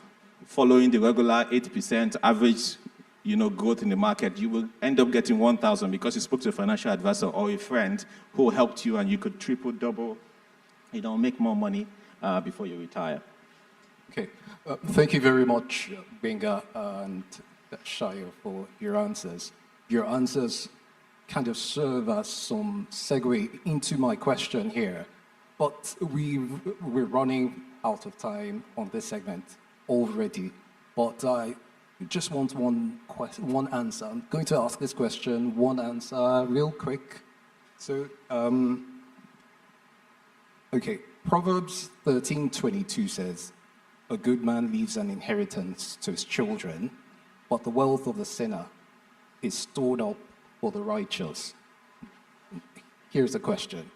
following the regular 8% average, growth in the market, you will end up getting 1,000 because you spoke to a financial advisor or a friend who helped you, and you could triple, double, make more money before you retire. Okay. Thank you very much, Benga and Shayo, for your answers. Your answers kind of serve as some segue into my question here. But we're running out of time on this segment already. But I just want one answer. I'm going to ask this question, one answer, real quick. So, okay, Proverbs 13:22 says, "A good man leaves an inheritance to his children, but the wealth of the sinner is stored up for the righteous." Here's the question.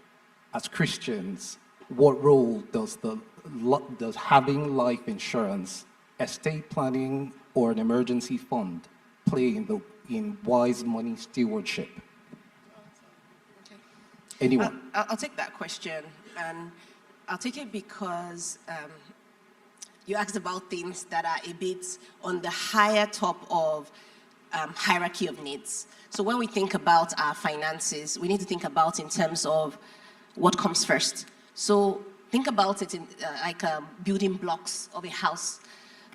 As Christians, what role does having life insurance, estate planning, or an emergency fund play in wise money stewardship? Anyone? I'll take that question, and I'll take it because you asked about things that are a bit on the higher top of hierarchy of needs. So when we think about our finances, we need to think about in terms of what comes first. So think about it in like building blocks of a house.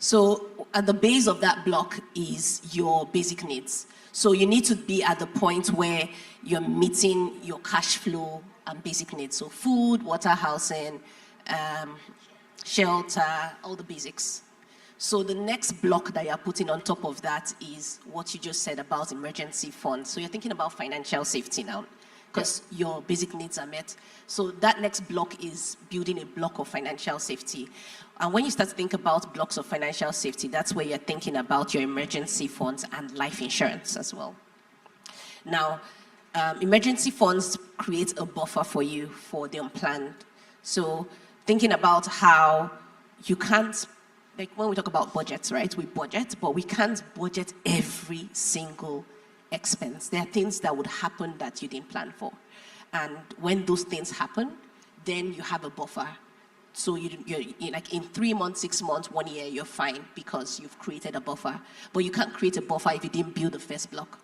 So at the base of that block is your basic needs. So you need to be at the point where you're meeting your cash flow and basic needs. So food, water, housing, shelter, all the basics. So the next block that you're putting on top of that is what you just said about emergency funds. So you're thinking about financial safety now, because your basic needs are met. So that next block is building a block of financial safety. And when you start to think about blocks of financial safety, that's where you're thinking about your emergency funds and life insurance as well. Now, emergency funds create a buffer for you for the unplanned. So thinking about how you can't, like when we talk about budgets, right? We budget, but we can't budget every single expense. There are things that would happen that you didn't plan for. And when those things happen, then you have a buffer. So you're like in 3 months, 6 months, 1 year, you're fine because you've created a buffer. But you can't create a buffer if you didn't build the first block.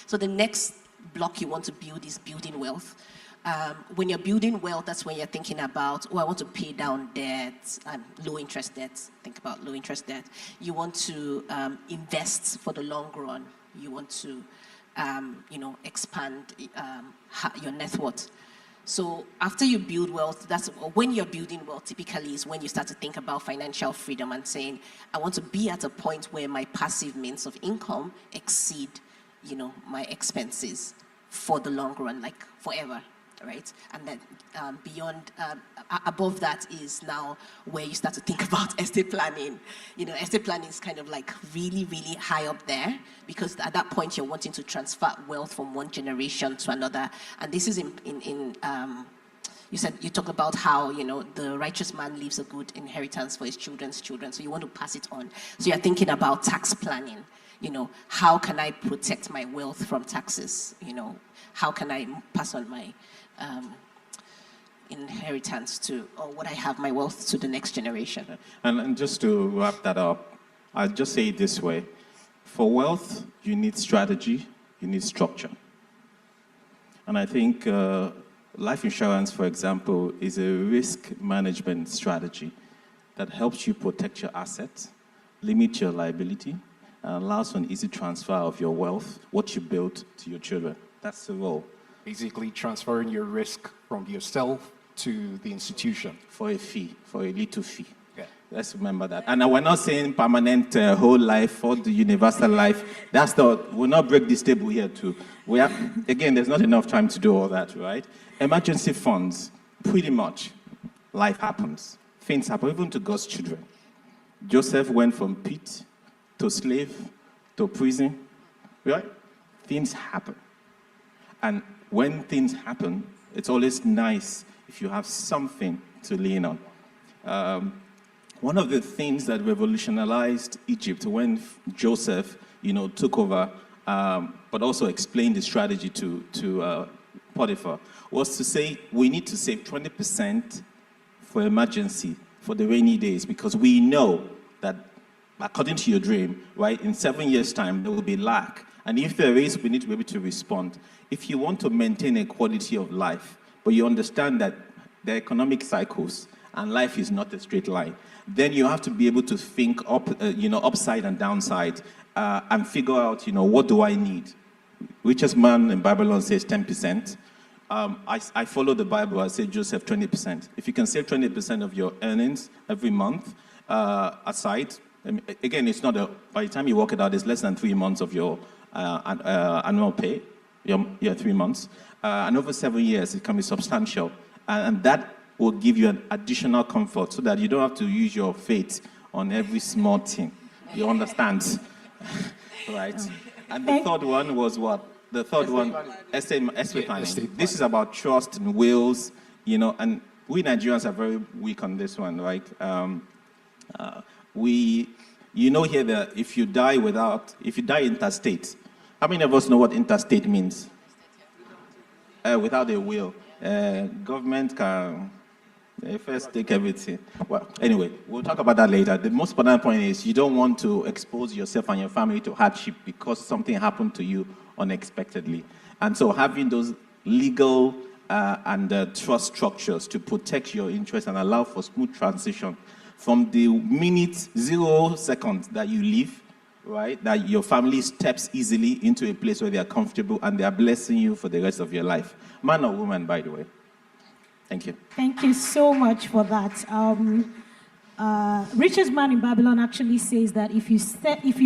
So the next block you want to build is building wealth. When you're building wealth, that's when you're thinking about, oh, I want to pay down debt and low interest debt. Think about low interest debt. You want to invest for the long run. You want to, expand your net worth. So after you build wealth, that's when you're building wealth. Typically, is when you start to think about financial freedom and saying, I want to be at a point where my passive means of income exceed, my expenses for the long run, like forever. Right? And then above that is now where you start to think about estate planning. Estate planning is kind of like really, really high up there because at that point you're wanting to transfer wealth from one generation to another. And this is you talked about how, the righteous man leaves a good inheritance for his children's children. So you want to pass it on. So you're thinking about tax planning. How can I protect my wealth from taxes? How can I pass on my inheritance or what I have, my wealth, to the next generation? And just to wrap that up, I'll just say it this way. For wealth, you need strategy, you need structure. And I think life insurance, for example, is a risk management strategy that helps you protect your assets, limit your liability, and allows for an easy transfer of your wealth, what you built, to your children. That's the role. Basically transferring your risk from yourself to the institution. For a fee, for a little fee. Yeah. Let's remember that. And we're not saying permanent whole life or the universal life. We'll not break this table here too. Again, there's not enough time to do all that, right? Emergency funds, pretty much, life happens. Things happen, even to God's children. Joseph went from pit to slave to prison, right? Things happen. And when things happen, it's always nice if you have something to lean on. One of the things that revolutionized Egypt when Joseph, took over, but also explained the strategy to Potiphar, was to say we need to save 20% for emergency, for the rainy days, because we know that according to your dream, right, in 7 years' time, there will be lack. And if there is, we need to be able to respond. If you want to maintain a quality of life, but you understand that the economic cycles and life is not a straight line, then you have to be able to think upside and downside and figure out, what do I need? richest man in Babylon says 10%. I follow the Bible. I say Joseph 20%. If you can save 20% of your earnings every month aside, I mean, again, it's not by the time you work it out, it's less than 3 months of your annual pay. 3 months. And over 7 years, it can be substantial. And that will give you an additional comfort so that you don't have to use your faith on every small thing. You understand? Right? And the third one was what? The third one, estate planning. This is about trust and wills, and we Nigerians are very weak on this one, right? Here that if you die interstate, how many of us know what interstate means? Without a will. Government can first take everything. Well, anyway, we'll talk about that later. The most important point is you don't want to expose yourself and your family to hardship because something happened to you unexpectedly. And so having those legal and trust structures to protect your interests and allow for smooth transition from the minute 0 seconds that you leave, right, that your family steps easily into a place where they are comfortable and they are blessing you for the rest of your life. Man or woman, by the way. Thank you. Thank you so much for that. Richest man in Babylon actually says that if you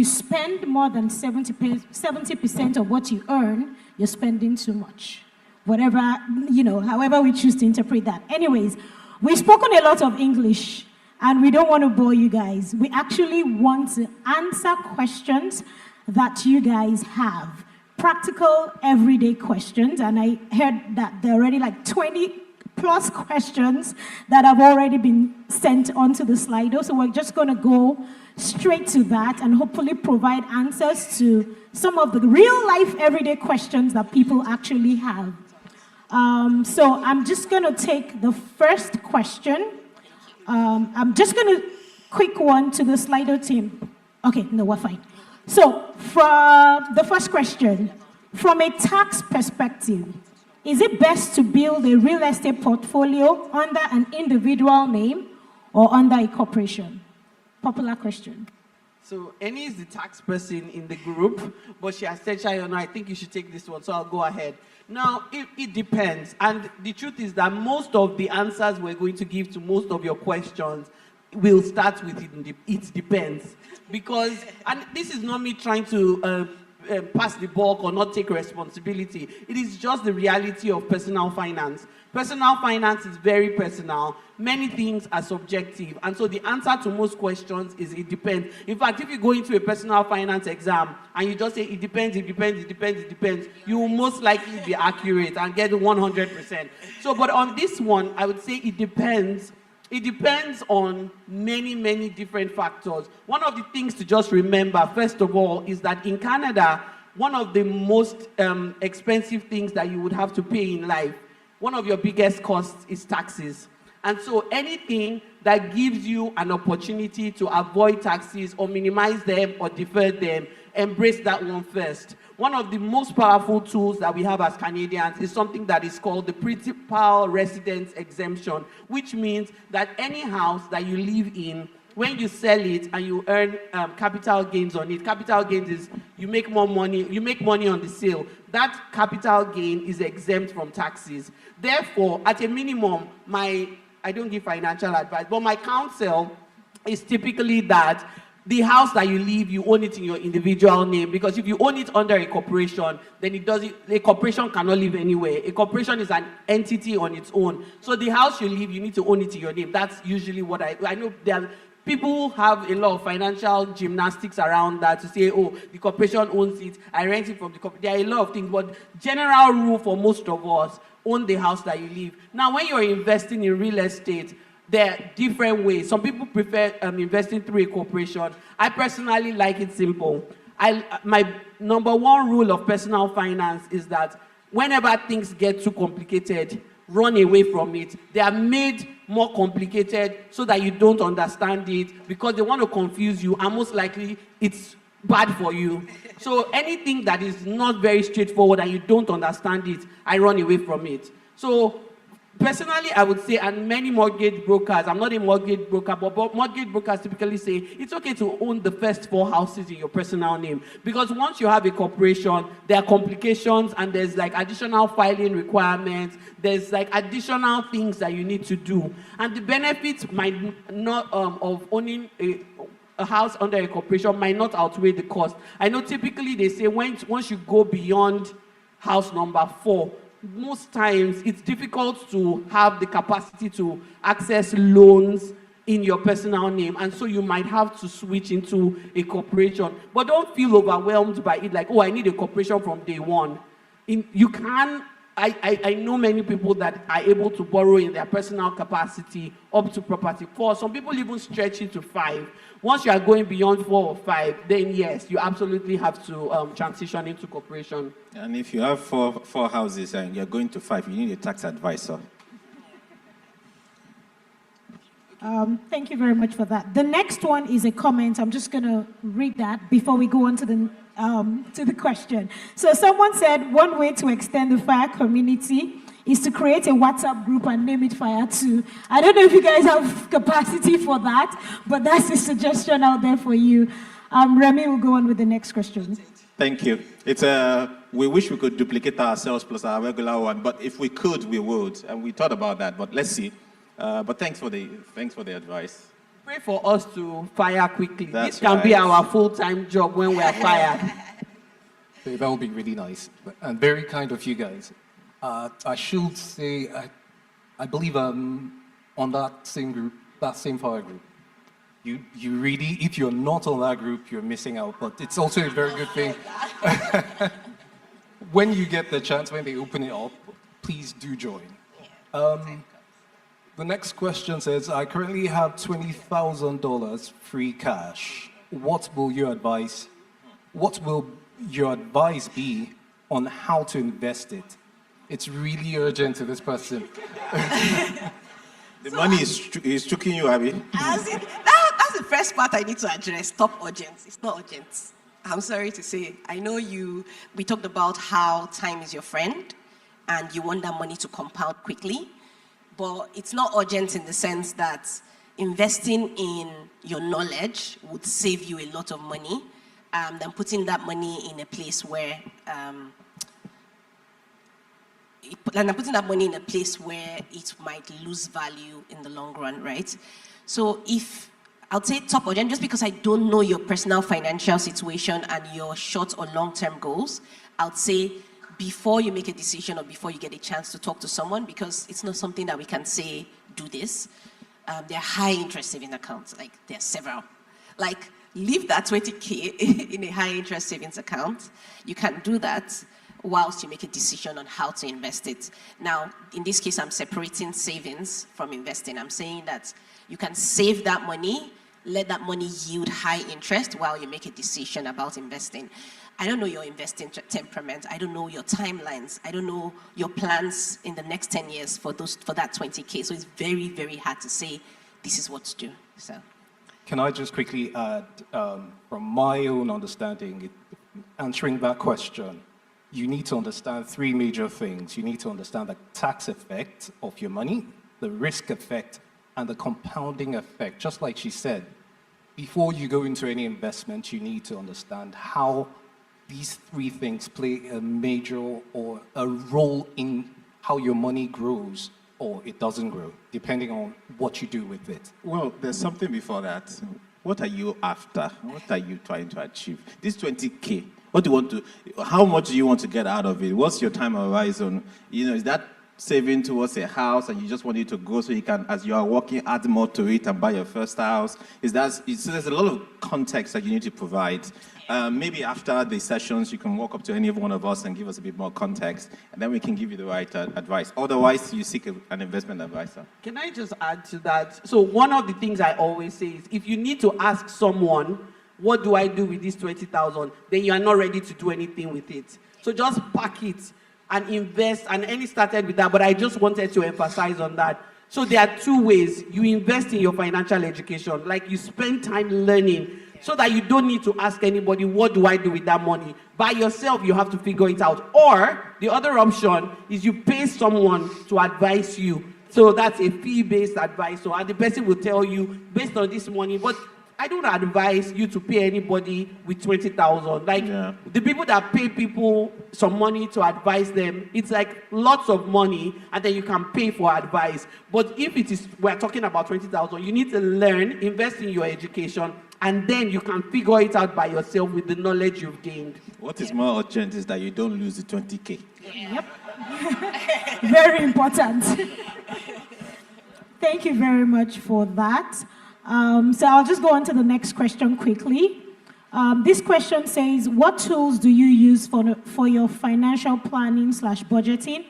spend more than 70% of what you earn, you're spending too much. Whatever, however we choose to interpret that. Anyways, we've spoken a lot of English, and we don't want to bore you guys. We actually want to answer questions that you guys have. Practical, everyday questions, and I heard that there are already like 20 plus questions that have already been sent onto the Slido. So we're just going to go straight to that and hopefully provide answers to some of the real life everyday questions that people actually have. So I'm just going to take the first question. I'm just going to quick one to the Slido team. Okay, no, we're fine. So for the first question, from a tax perspective, is it best to build a real estate portfolio under an individual name or under a corporation? Popular question. So Annie is the tax person in the group, but she has said, I think you should take this one, so I'll go ahead. Now, it depends. And the truth is that most of the answers we're going to give to most of your questions will start with it depends. Because, and this is not me trying to pass the buck or not take responsibility. It is just the reality of personal finance. Personal finance is very personal. Many things are subjective. And so the answer to most questions is it depends. In fact, if you go into a personal finance exam and you just say it depends, you will most likely be accurate and get 100%. So, but on this one, I would say it depends. It depends on many, many different factors. One of the things to just remember, first of all, is that in Canada, one of the most expensive things that you would have to pay in life, one of your biggest costs is taxes. And so anything that gives you an opportunity to avoid taxes or minimize them or defer them, embrace that one first. One of the most powerful tools that we have as Canadians is something that is called the principal residence exemption, which means that any house that you live in, when you sell it and you earn capital gains on it, capital gains is you make more money, you make money on the sale. That capital gain is exempt from taxes. Therefore, at a minimum, I don't give financial advice, but my counsel is typically that the house that you live, you own it in your individual name, because if you own it under a corporation, then a corporation cannot live anywhere. A corporation is an entity on its own. So the house you live, you need to own it in your name. That's usually what I know. There are people have a lot of financial gymnastics around that to say, oh, the corporation owns it, I rent it from the corporation. There are a lot of things, but general rule for most of us, own the house that you live. Now, when you're investing in real estate, there are different ways. Some people prefer investing through a corporation. I personally like it simple. My number one rule of personal finance is that whenever things get too complicated, run away from it. They are made more complicated so that you don't understand it because they want to confuse you, and most likely it's bad for you. So anything that is not very straightforward and you don't understand it, I run away from it. So Personally, I would say, and many mortgage brokers, I'm not a mortgage broker, but mortgage brokers typically say it's okay to own the first 4 houses in your personal name. Because once you have a corporation, there are complications and there's like additional filing requirements, there's like additional things that you need to do. And the benefits might not of owning a house under a corporation might not outweigh the cost. I know typically they say once you go beyond house number 4, most times it's difficult to have the capacity to access loans in your personal name, and so you might have to switch into a corporation. But don't feel overwhelmed by it like, oh, I need a corporation from day one. You can, I know many people that are able to borrow in their personal capacity up to property 4. Some people even stretch it to 5. Once you are going beyond 4 or 5, then yes, you absolutely have to transition into corporation. And if you have four houses and you're going to 5, you need a tax advisor. Thank you very much for that. The next one is a comment. I'm just going to read that before we go on to the question. So someone said one way to extend the FIRE community is to create a WhatsApp group and name it Fire 2. I don't know if you guys have capacity for that, but that's a suggestion out there for you. Remy will go on with the next question. Thank you. We wish we could duplicate ourselves plus our regular one, but if we could, we would. And we thought about that, but let's see. But thanks for the advice. Pray for us to fire quickly. That's this can be right. our full-time job when we are fired. That would be really nice and very kind of you guys. I should say, I believe on that same group, that same fire group, you really, if you're not on that group, you're missing out. But it's also a very good thing. When you get the chance, when they open it up, please do join. The next question says, I currently have $20,000 free cash. What will your advice be on how to invest it? It's really urgent to this person. The money is choking you, Abby. That's the first part I need to address. Stop urgent. It's not urgent. I'm sorry to say. I know we talked about how time is your friend and you want that money to compound quickly, but it's not urgent in the sense that investing in your knowledge would save you a lot of money than putting that money in a place where it might lose value in the long run, right? So I'll say top urgent, just because I don't know your personal financial situation and your short or long-term goals, I'll say before you make a decision or before you get a chance to talk to someone, because it's not something that we can say, do this. There are high interest savings accounts, like there are several. Like leave that 20K in a high interest savings account. You can do that whilst you make a decision on how to invest it. Now, in this case, I'm separating savings from investing. I'm saying that you can save that money, let that money yield high interest while you make a decision about investing. I don't know your investing temperament. I don't know your timelines. I don't know your plans in the next 10 years for that 20K. So it's very, very hard to say this is what to do. So, Can I just quickly add, from my own understanding, answering that question, you need to understand 3 major things. You need to understand the tax effect of your money, the risk effect, and the compounding effect. Just like she said, before you go into any investment, you need to understand how these 3 things play a major or a role in how your money grows or it doesn't grow, depending on what you do with it. Well, there's something before that. What are you after? What are you trying to achieve? This 20K, what do you want to, how much do you want to get out of it? What's your time horizon? Is that saving towards a house and you just want it to go so you can, as you are working, add more to it and buy your first house? So there's a lot of context that you need to provide. Maybe after the sessions, you can walk up to any one of us and give us a bit more context, and then we can give you the right advice. Otherwise, you seek an investment advisor. Can I just add to that? So one of the things I always say is, if you need to ask someone, what do I do with this 20,000? Then you are not ready to do anything with it. So just pack it and invest. And Annie started with that, but I just wanted to emphasize on that. So there are 2 ways. You invest in your financial education, like you spend time learning. so that you don't need to ask anybody, what do I do with that money? By yourself, you have to figure it out. Or the other option is you pay someone to advise you. So that's a fee-based advice. So the person will tell you, based on this money, but I don't advise you to pay anybody with 20,000. Like the people that pay people some money to advise them, it's like lots of money, and then you can pay for advice. But if it is, we're talking about 20,000, you need to learn, invest in your education, and then you can figure it out by yourself with the knowledge you've gained. What is more urgent is that you don't lose the 20K. Yep. Very important. Thank you very much for that. So I'll just go on to the next question quickly. This question says, what tools do you use for your financial planning / budgeting?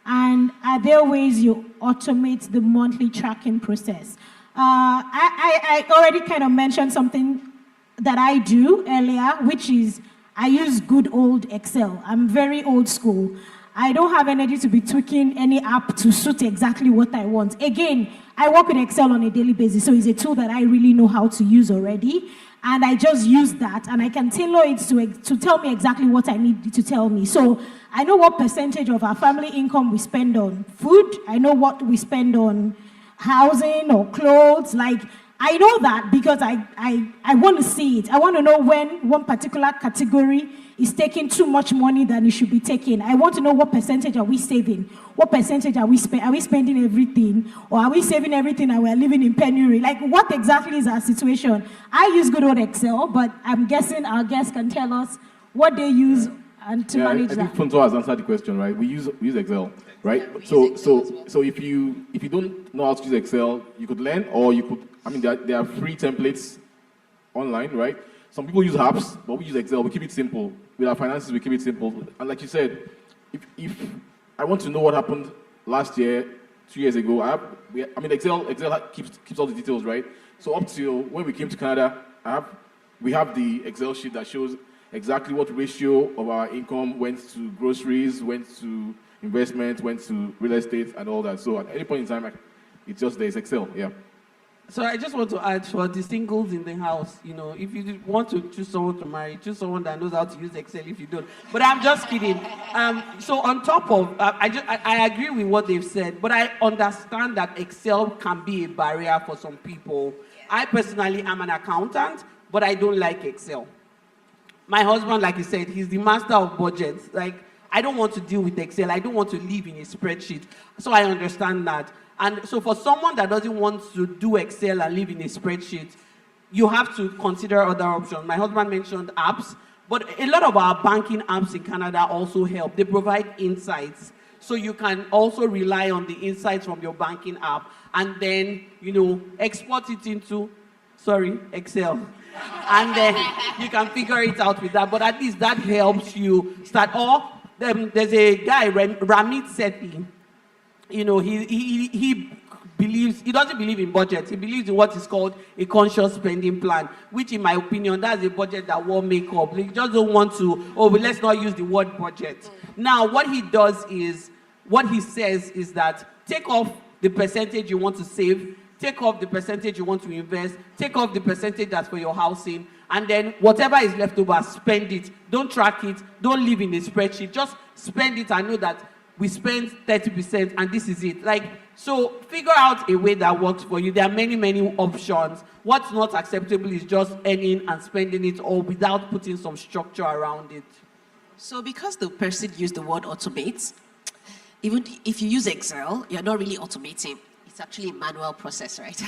And are there ways you automate the monthly tracking process? I already kind of mentioned something that I do earlier, which is I use good old Excel. I'm very old school. I don't have energy to be tweaking any app to suit exactly what I want. Again, I work with Excel on a daily basis, so it's a tool that I really know how to use already. And I just use that, and I can tailor it to tell me exactly what I need to tell me. So I know what percentage of our family income we spend on food. I know what we spend on housing or clothes. Like, I know that because I want to see it. I want to know when one particular category is taking too much money than it should be taking. I want to know what percentage are we saving? What percentage are we spending? Are we spending everything? Or are we saving everything and we're living in penury? Like, what exactly is our situation? I use good old Excel, but I'm guessing our guests can tell us what they use and to manage that. I think Funto has answered the question, right? We use Excel, right? So if you don't know how to use Excel, you could learn, or you could, I mean, there are free templates online, right? Some people use apps, but we use Excel. We keep it simple. With our finances, we keep it simple. And like you said, if I want to know what happened last year, 2 years ago, Excel keeps all the details, right? So up till when we came to Canada, we have the Excel sheet that shows exactly what ratio of our income went to groceries, went to investment, went to real estate, and all that. So at any point in time, it's just there's Excel, yeah. So I just want to add, for the singles in the house, if you want to choose someone to marry, choose someone that knows how to use Excel if you don't. But I'm just kidding. So on top of, I agree with what they've said, but I understand that Excel can be a barrier for some people. I personally am an accountant, but I don't like Excel. My husband, like he said, he's the master of budgets. Like, I don't want to deal with Excel. I don't want to live in a spreadsheet. So I understand that. And so for someone that doesn't want to do Excel and live in a spreadsheet, you have to consider other options. My husband mentioned apps, but a lot of our banking apps in Canada also help. They provide insights. So you can also rely on the insights from your banking app and then, export it into, Excel. And then you can figure it out with that. But at least that helps you start. Or there's a guy, Ramit Sethi. He believes, he doesn't believe in budgets. He believes in what is called a conscious spending plan, which in my opinion, that's a budget that won't make up. They just don't want to, let's not use the word budget. Now, what he says is that take off the percentage you want to save, take off the percentage you want to invest, take off the percentage that's for your housing, and then whatever is left over, spend it. Don't track it. Don't live in a spreadsheet. Just spend it and know that we spend 30% and this is it. So figure out a way that works for you. There are many, many options. What's not acceptable is just earning and spending it all without putting some structure around it. So because the person used the word automate, even if you use Excel, you're not really automating. It's actually a manual process, right?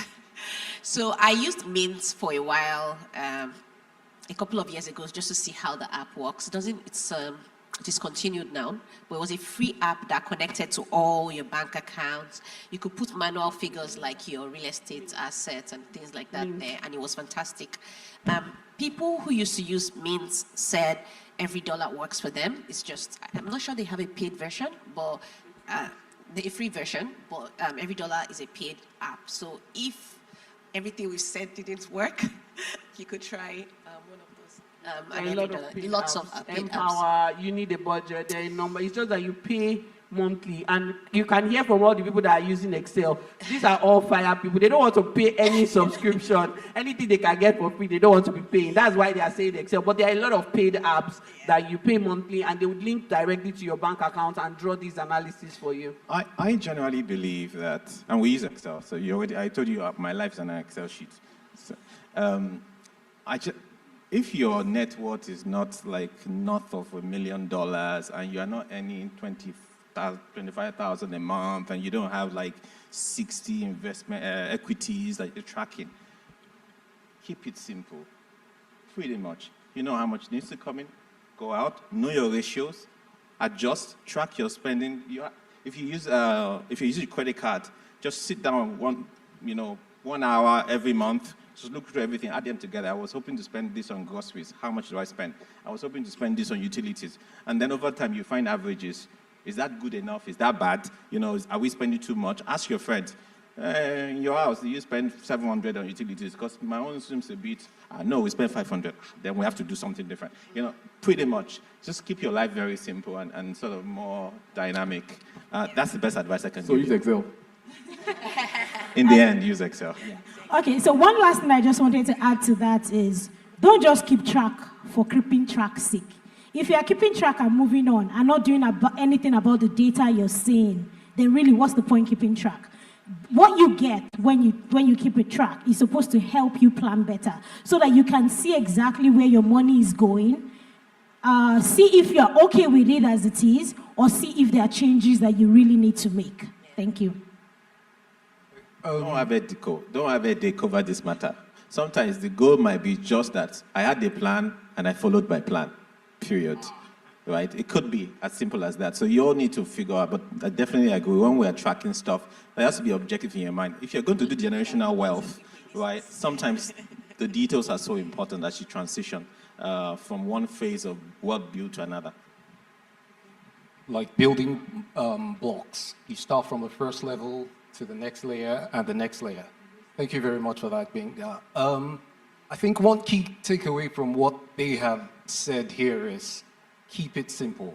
So I used Mint for a while, a couple of years ago, just to see how the app works. It is continued now, but it was a free app that connected to all your bank accounts. You could put manual figures like your real estate assets and things like that there, and it was fantastic. People who used to use Mint said every dollar works for them. It's just, I'm not sure they have a paid version, but a free version, but every dollar is a paid app. So if everything we said didn't work, you could try one of those. Lots of paid apps. Empower, you need a budget, there are a number. It's just that you pay monthly, and you can hear from all the people that are using Excel. These are all fire people. They don't want to pay any subscription. Anything they can get for free, they don't want to be paying. That's why they are saying Excel. But there are a lot of paid apps that you pay monthly, and they would link directly to your bank account and draw these analysis for you. I generally believe that, and we use Excel, so I told you my life is on an Excel sheet. So, if your net worth is not like north of $1 million and you are not earning 25,000 a month and you don't have like 60 investment equities that you're tracking, keep it simple. Pretty much. You know how much needs to come in, go out, know your ratios, adjust, track your spending. If you use a credit card, just sit down 1 hour every month. Just look through everything, add them together. I was hoping to spend this on groceries. How much do I spend? I was hoping to spend this on utilities. And then over time, you find averages. Is that good enough? Is that bad? Are we spending too much? Ask your friends. In your house, do you spend 700 on utilities? Because my own seems a bit, no, we spend 500. Then we have to do something different. Pretty much. Just keep your life very simple and sort of more dynamic. That's the best advice I can give you. So use Excel. In the end, use Excel. Yeah. Okay, so one last thing I just wanted to add to that is, don't just keep track for keeping track's sake. If you are keeping track and moving on and not doing anything about the data you're seeing, then really what's the point keeping track? What you get when you keep a track is supposed to help you plan better so that you can see exactly where your money is going, see if you're okay with it as it is, or see if there are changes that you really need to make. Thank you. Don't have a deco over this matter. Sometimes the goal might be just that I had a plan and I followed my plan, period. Right? It could be as simple as that. So you all need to figure out, but I definitely agree. When we are tracking stuff, there has to be objective in your mind. If you're going to do generational wealth, right, sometimes the details are so important as you transition from one phase of wealth build to another. Like building blocks. You start from the first level to the next layer and the next layer. Thank you very much for that, Binga. I think one key takeaway from what they have said here is keep it simple.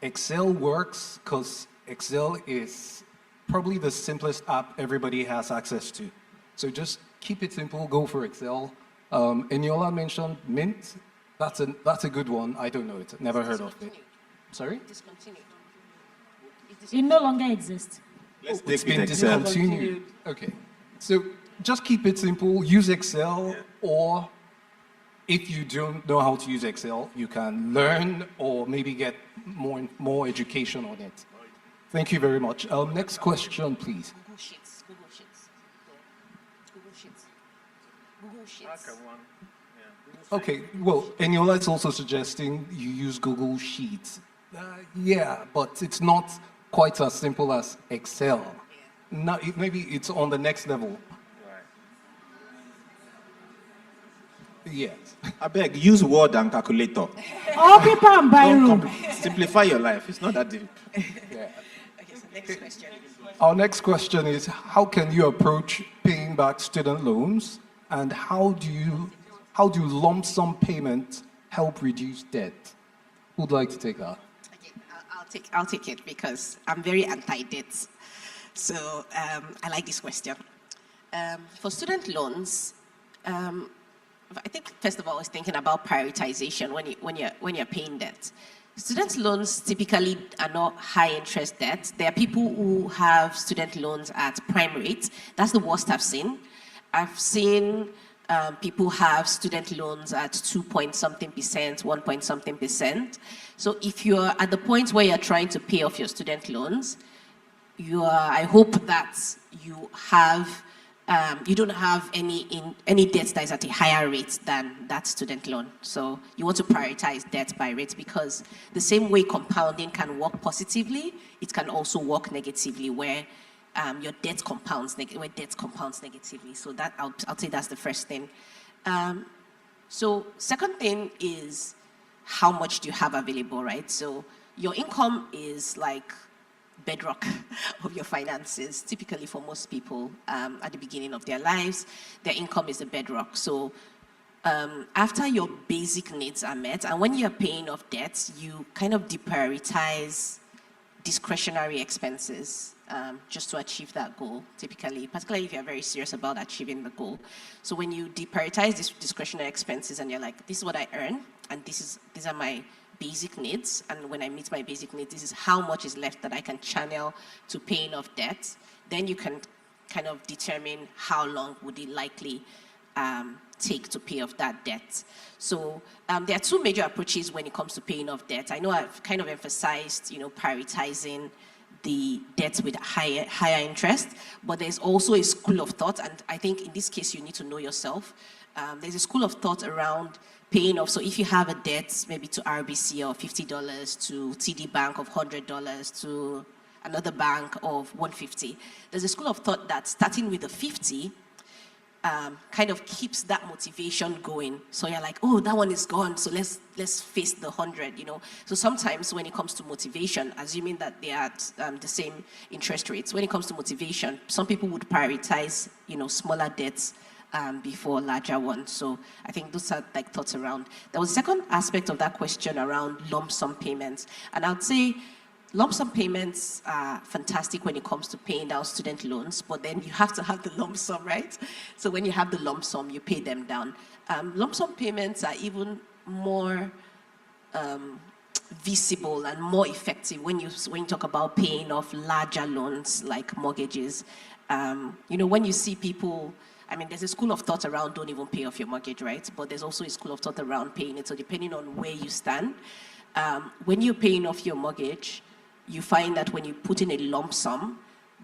Excel works because Excel is probably the simplest app everybody has access to. So just keep it simple, go for Excel. Eniola mentioned Mint. That's a good one. I don't know it. Never heard of it. Sorry? Discontinued. It no longer exists. It's been discontinued. Okay. So just keep it simple. Use Excel, or if you don't know how to use Excel, you can learn or maybe get more education on it. Thank you very much. Next question, please. Google Sheets. Google Sheets. Google Sheets. Google Sheets. Okay, well, Eniola is also suggesting you use Google Sheets. Yeah, but it's not quite as simple as Excel. Now, maybe it's on the next level. Yes. I beg, use Word and calculator. All paper and biro. Simplify your life. It's not that deep. Yeah. Okay, so next question. Our next question is, how can you approach paying back student loans, and how do lump sum payments help reduce debt? Who'd like to take that? Okay, I'll take it because I'm very anti-debt. So I like this question. For student loans, I think first of all, I was thinking about prioritization when you're paying debt. Student loans typically are not high interest debt. There are people who have student loans at prime rate. That's the worst I've seen. I've seen people have student loans at 2-point-something%, 1-point-something%. So if you're at the point where you're trying to pay off your student loans, I hope that you have you don't have any debt that is at a higher rate than that student loan. So you want to prioritize debt by rate, because the same way compounding can work positively, it can also work negatively where your debt compounds negatively. So that I'll say that's the first thing. So second thing is how much do you have available, right? So your income is like bedrock of your finances. Typically for most people at the beginning of their lives, their income is the bedrock. So after your basic needs are met, and when you're paying off debts, you kind of deprioritize discretionary expenses just to achieve that goal, typically, particularly if you're very serious about achieving the goal. So when you deprioritize these discretionary expenses and you're like, this is what I earn, and these are my basic needs, and when I meet my basic needs, this is how much is left that I can channel to paying off debt, then you can kind of determine how long would it likely take to pay off that debt. So there are two major approaches when it comes to paying off debt. I know I've kind of emphasized, prioritizing the debts with higher interest, but there's also a school of thought, and I think in this case you need to know yourself. There's a school of thought around paying off. So if you have a debt, maybe to RBC of $50, to TD Bank of $100, to another bank of $150, there's a school of thought that starting with the 50 kind of keeps that motivation going. So you're like, oh, that one is gone, so let's face the 100, So sometimes when it comes to motivation, assuming that they are at the same interest rates, when it comes to motivation, some people would prioritize, smaller debts before larger ones. So I think those are like thoughts around. There was a second aspect of that question around lump sum payments. And I would say lump sum payments are fantastic when it comes to paying down student loans, but then you have to have the lump sum, right? So when you have the lump sum, you pay them down. Lump sum payments are even more visible and more effective when you talk about paying off larger loans like mortgages. When you see people, there's a school of thought around don't even pay off your mortgage, right? But there's also a school of thought around paying it. So depending on where you stand, when you're paying off your mortgage, you find that when you put in a lump sum,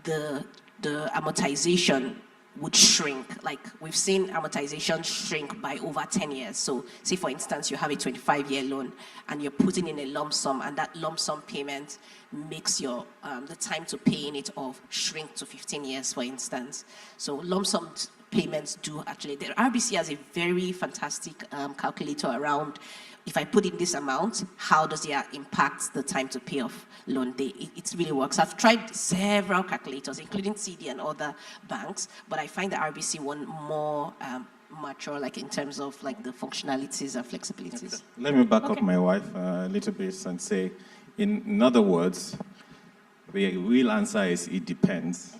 the amortization would shrink. Like we've seen amortization shrink by over 10 years. So say for instance, you have a 25-year loan and you're putting in a lump sum, and that lump sum payment makes your the time to paying it off shrink to 15 years, for instance. So lump sum payments do actually, the RBC has a very fantastic calculator around, if I put in this amount, how does it impact the time to pay off loan? It really works. I've tried several calculators, including CD and other banks, but I find the RBC one more mature, like in terms of like the functionalities and flexibilities. Let me back up my wife a little bit and say, in other words, the real answer is it depends.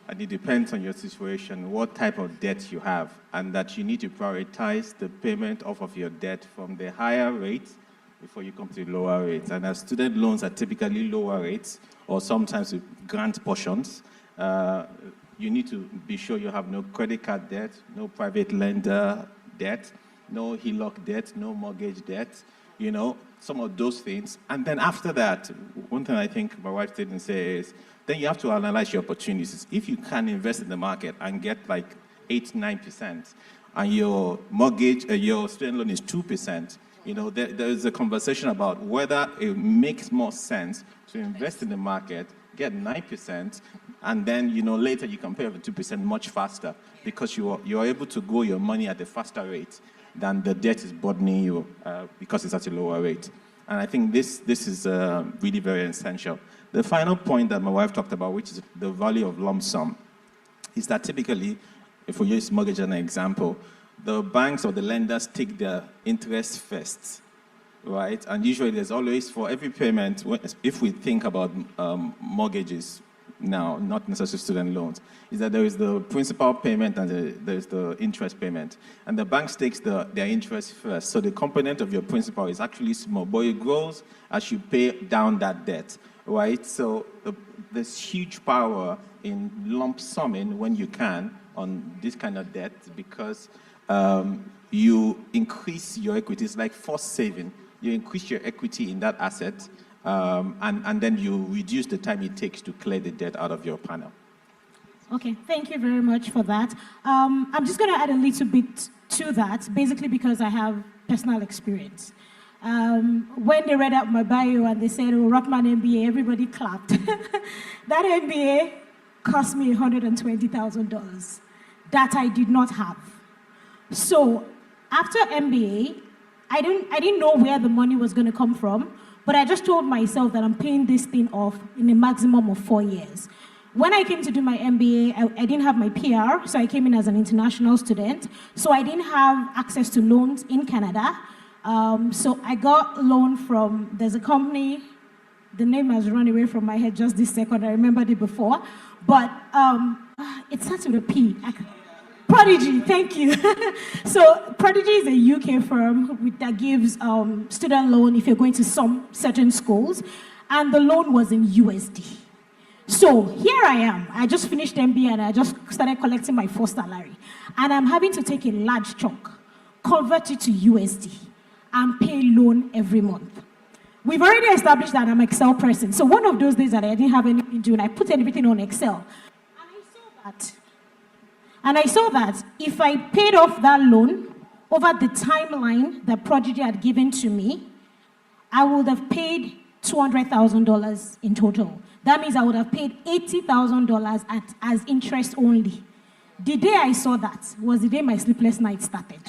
And it depends on your situation, what type of debt you have, and that you need to prioritize the payment off of your debt from the higher rate before you come to the lower rates. And as student loans are typically lower rates, or sometimes with grant portions, you need to be sure you have no credit card debt, no private lender debt, no HELOC debt, no mortgage debt, some of those things. And then after that, one thing I think my wife didn't say is, then you have to analyze your opportunities. If you can invest in the market and get like 8-9%, and your mortgage, your student loan is 2%, there is a conversation about whether it makes more sense to invest in the market, get 9%, and then later you can pay off the 2% much faster because you're able to grow your money at a faster rate than the debt is burdening you because it's at a lower rate. And I think this is really very essential. The final point that my wife talked about, which is the value of lump sum, is that typically, if we use mortgage as an example, the banks or the lenders take their interest first, right? And usually there's always, for every payment, if we think about mortgages now, not necessarily student loans, is that there is the principal payment and there's the interest payment. And the banks takes their interest first. So the component of your principal is actually small, but it grows as you pay down that debt. Right, so there's huge power in lump summing when you can on this kind of debt because you increase your equity. It's like forced saving. You increase your equity in that asset, and then you reduce the time it takes to clear the debt out of your panel. Okay, thank you very much for that. I'm just going to add a little bit to that, basically because I have personal experience. When they read out my bio and they said, oh, Rockman MBA, everybody clapped. That MBA cost me $120,000 that I did not have. So after MBA, I didn't know where the money was going to come from, but I just told myself that I'm paying this thing off in a maximum of 4 years. When I came to do my MBA, I didn't have my PR, so I came in as an international student. So I didn't have access to loans in Canada. So I got a loan from, there's a company The name has run away from my head just this second. I remembered it before. But it starts with a P. Prodigy, thank you. So Prodigy is a UK firm that gives student loan if you're going to some certain schools. And the loan was in USD. So here I am. I just finished MBA and I just started collecting my first salary. And I'm having to take a large chunk, convert it to USD, and pay loan every month. We've already established that I'm an Excel person. So one of those days that I didn't have anything to do, and I put everything on Excel. And I saw that if I paid off that loan over the timeline that Prodigy had given to me, I would have paid $200,000 in total. That means I would have paid $80,000 as interest only. The day I saw that was the day my sleepless night started.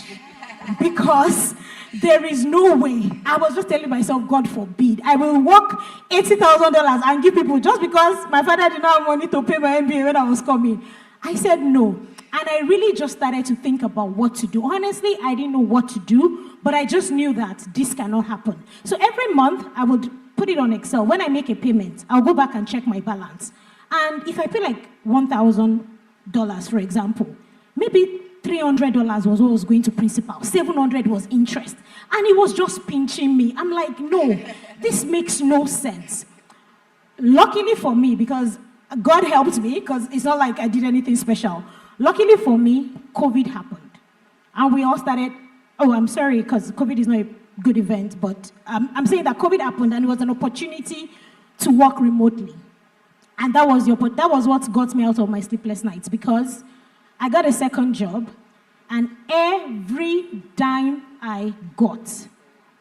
Because there is no way. I was just telling myself, God forbid, I will work $80,000 and give people just because my father did not have money to pay my MBA when I was coming. I said no. And I really just started to think about what to do. Honestly, I didn't know what to do, but I just knew that this cannot happen. So every month, I would put it on Excel. When I make a payment, I'll go back and check my balance. And if I pay like $1,000, for example, maybe $300 was what was going to principal, $700 was interest. And it was just pinching me. I'm like, no, this makes no sense. Luckily for me, because God helped me, because it's not like I did anything special. Luckily for me, COVID happened. And we all started, I'm sorry, because COVID is not a good event, but I'm saying that COVID happened and it was an opportunity to work remotely. And that was what got me out of my sleepless nights, because I got a second job and every dime I got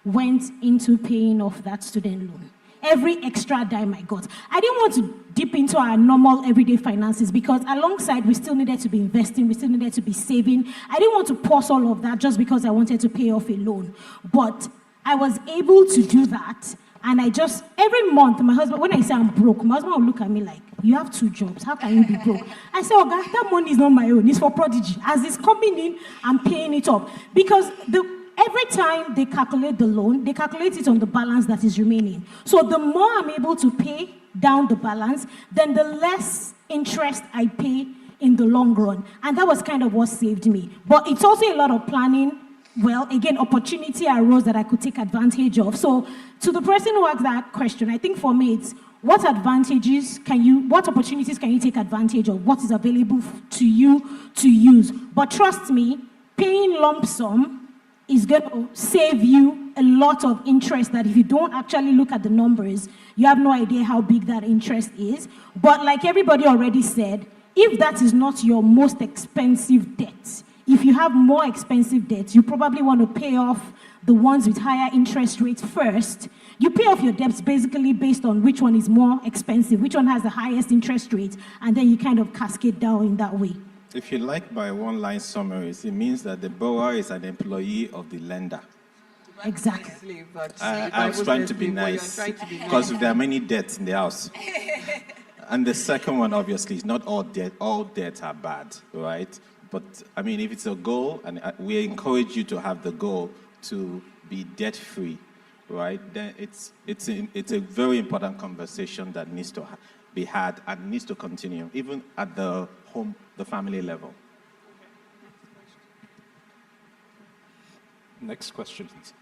went into paying off that student loan. Every extra dime I got. I didn't want to dip into our normal everyday finances because alongside we still needed to be investing, we still needed to be saving. I didn't want to pause all of that just because I wanted to pay off a loan. But I was able to do that. And every month, my husband, when I say I'm broke, my husband will look at me like, you have 2 jobs, how can you be broke? I say, oh God, that money is not my own, it's for Prodigy. As it's coming in, I'm paying it up. Because every time they calculate the loan, they calculate it on the balance that is remaining. So the more I'm able to pay down the balance, then the less interest I pay in the long run. And that was kind of what saved me. But it's also a lot of planning. Well, again, opportunity arose that I could take advantage of. So to the person who asked that question, I think for me it's what opportunities can you take advantage of? What is available to you to use? But trust me, paying lump sum is going to save you a lot of interest that if you don't actually look at the numbers, you have no idea how big that interest is. But like everybody already said, if that is not your most expensive debt, if you have more expensive debts, you probably want to pay off the ones with higher interest rates first. You pay off your debts basically based on which one is more expensive, which one has the highest interest rate, and then you kind of cascade down in that way. If you like by one-line summaries, it means that the borrower is an employee of the lender. Exactly. I was trying to be nice because there are many debts in the house. And the second one, obviously, is not all debts are bad, right? But I mean, if it's a goal, and we encourage you to have the goal to be debt-free, right? Then it's a very important conversation that needs to be had and needs to continue, even at the family level. Next question, please.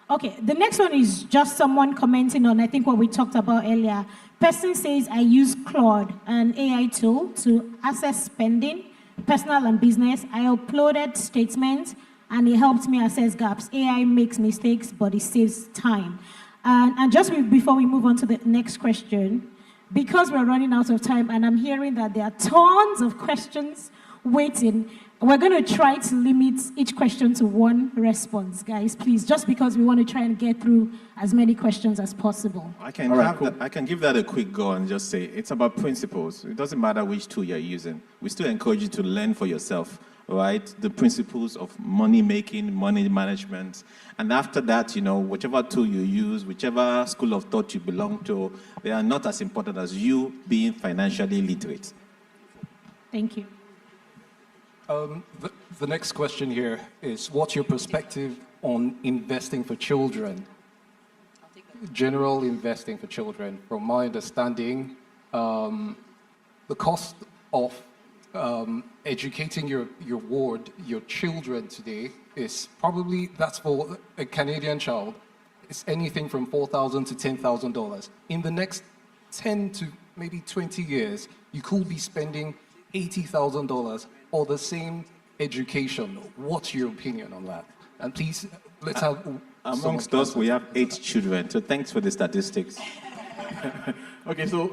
Okay, the next one is just someone commenting on, I think, what we talked about earlier. Person says, I use Claude, an AI tool, to assess spending, personal and business. I uploaded statements, and it helped me assess gaps. AI makes mistakes, but it saves time. And just before we move on to the next question, because we're running out of time, and I'm hearing that there are tons of questions waiting, we're going to try to limit each question to one response, guys, please, just because we want to try and get through as many questions as possible. I can give that a quick go and just say it's about principles. It doesn't matter which tool you're using. We still encourage you to learn for yourself, right? The principles of money making, money management. And after that, whichever tool you use, whichever school of thought you belong to, they are not as important as you being financially literate. Thank you. The next question here is, what's your perspective on investing for children? I'll take general investing for children, from my understanding, the cost of educating your children today is probably, that's for a Canadian child, it's anything from $4,000 to $10,000. In the next 10 to maybe 20 years, you could be spending $80,000 for the same education. What's your opinion on that? And please, let's have... Amongst us, we have 8 children, so thanks for the statistics. Okay, so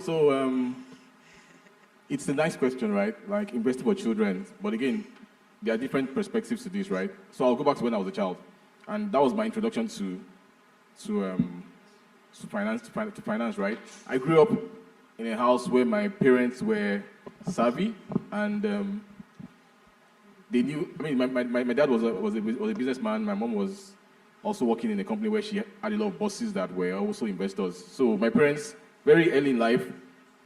it's a nice question, right? Like investing for children. But again, there are different perspectives to this, right? So I'll go back to when I was a child. And that was my introduction to finance, right? I grew up in a house where my parents were savvy and they knew, I mean, my dad was a businessman. My mom was also working in a company where she had a lot of bosses that were also investors. So my parents, very early in life,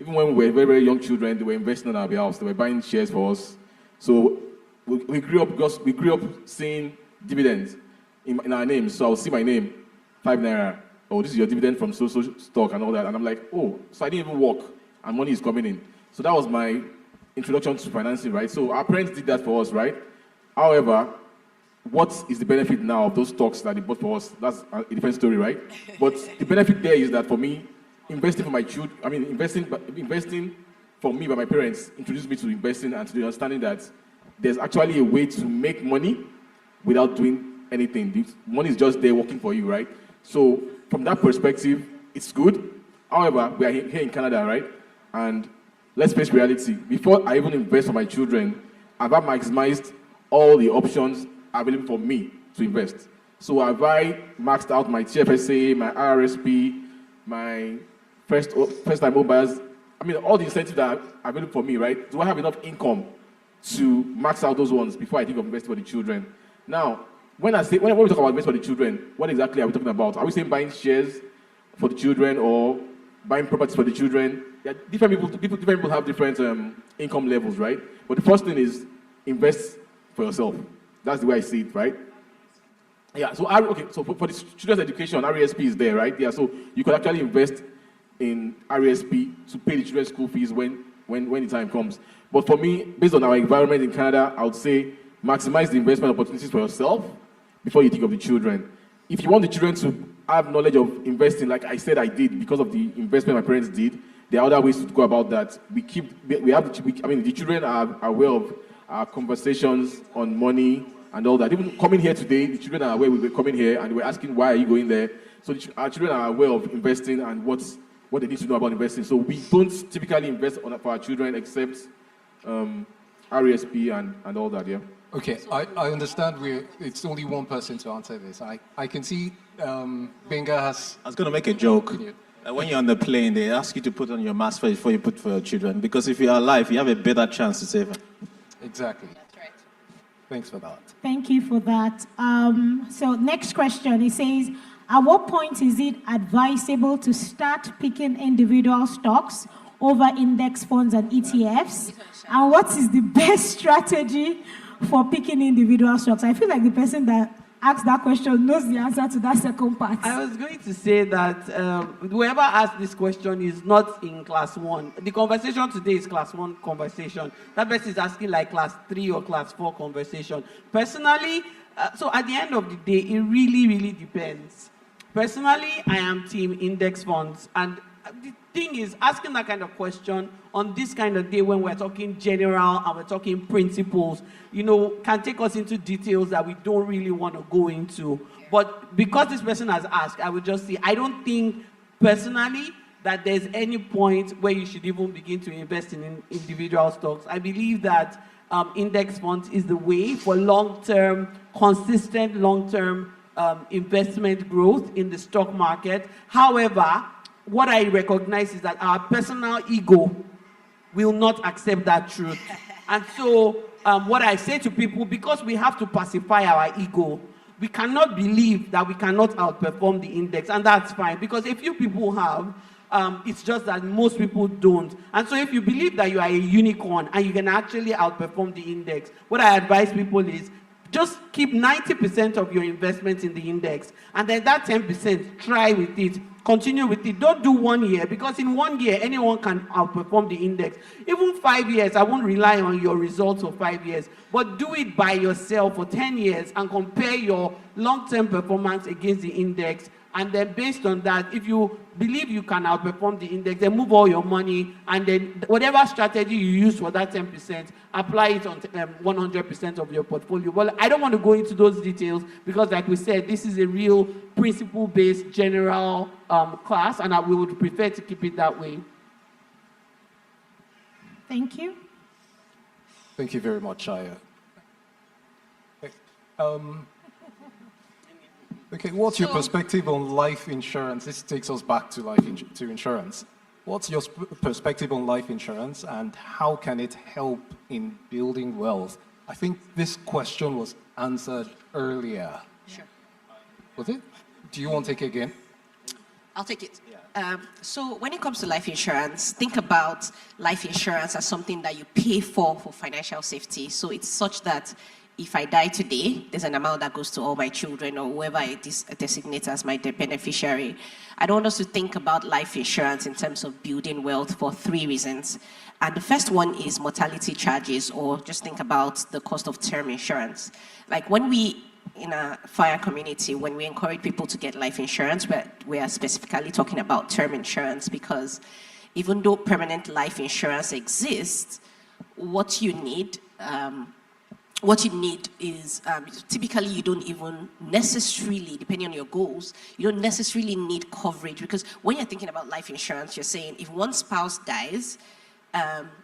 even when we were very, very young children, they were investing on our behalf. They were buying shares for us. So we grew up seeing dividends in our names. So I'll see my name, 5 naira. Oh, this is your dividend from so stock and all that. And I'm like, oh, so I didn't even work and money is coming in. So that was my introduction to financing, right? So our parents did that for us, right? However, what is the benefit now of those stocks that they bought for us? That's a different story, right? But the benefit there is that for me, investing for my children, I mean, investing for me by my parents introduced me to investing and to the understanding that there's actually a way to make money without doing anything. The money is just there working for you, right? So from that perspective, it's good. However, we are here in Canada, right? And let's face reality. Before I even invest for my children, have I maximized all the options available for me to invest? So have I maxed out my TFSA, my RRSP, my first-time mobiles? I mean, all the incentives that are available for me, right? Do I have enough income to max out those ones before I think of investing for the children? Now, when we talk about investing for the children, what exactly are we talking about? Are we saying buying shares for the children or buying properties for the children? Yeah, different people have different income levels, right? But the first thing is invest for yourself. That's the way I see it, right? Yeah, so for the children's education, RESP is there, right? Yeah, so you could actually invest in RESP to pay the children's school fees when the time comes. But for me, based on our environment in Canada, I would say maximize the investment opportunities for yourself before you think of the children. If you want the children to have knowledge of investing, like I said I did, because of the investment my parents did, there are other ways to go about that. The children are aware of our conversations on money and all that. Even coming here today, the children are aware we were coming here and they were asking, why are you going there? So our children are aware of investing and what they need to know about investing. So we don't typically invest for our children except RESP and all that, yeah. Okay, I understand it's only one person to answer this. I can see Benga has... I was going to make a joke. When you're on the plane, they ask you to put on your mask first before you put for your children. Because if you're alive, you have a better chance to save them. Exactly. That's right. Thanks for that. Thank you for that. So next question, it says, at what point is it advisable to start picking individual stocks over index funds and ETFs? And what is the best strategy for picking individual stocks? I feel like the person that asked that question knows the answer to that second part. I was going to say that whoever asked this question is not in class 1. The conversation today is class 1 conversation. That person is asking like class 3 or class 4 conversation. Personally, so at the end of the day, it really, really depends. Personally, I am team index funds. And the thing is, asking that kind of question on this kind of day when we're talking general and we're talking principles, can take us into details that we don't really want to go into. But because this person has asked, I would just say, I don't think personally that there's any point where you should even begin to invest in individual stocks. I believe that index funds is the way for long-term, consistent long-term investment growth in the stock market. However, what I recognize is that our personal ego will not accept that truth. And so what I say to people, because we have to pacify our ego, we cannot believe that we cannot outperform the index, and that's fine, because a few people have, it's just that most people don't. And so if you believe that you are a unicorn and you can actually outperform the index, what I advise people is Just keep 90% of your investments in the index, and then that 10%, try with it, continue with it. Don't do 1 year, because in 1 year, anyone can outperform the index. Even 5 years, I won't rely on your results for 5 years, but do it by yourself for 10 years and compare your long-term performance against the index. And then based on that, if you believe you can outperform the index, then move all your money, and then whatever strategy you use for that 10%, apply it on 100% of your portfolio. Well, I don't want to go into those details because, like we said, this is a real principle-based general class, and we would prefer to keep it that way. Thank you. Thank you very much, Aya. Okay, what's your perspective on life insurance? This takes us back to insurance. What's your perspective on life insurance, and how can it help in building wealth? I think this question was answered earlier. Sure. Was it? Do you want to take it again? I'll take it. So when it comes to life insurance, think about life insurance as something that you pay for financial safety. So it's such that if I die today, there's an amount that goes to all my children or whoever I designate as my beneficiary. I don't want us to think about life insurance in terms of building wealth for 3 reasons. And the first one is mortality charges, or just think about the cost of term insurance. Like when we, in a FIRE community, when we encourage people to get life insurance, we are specifically talking about term insurance, because even though permanent life insurance exists, what you need is, typically you don't even necessarily, depending on your goals, you don't necessarily need coverage, because when you're thinking about life insurance, you're saying if one spouse dies,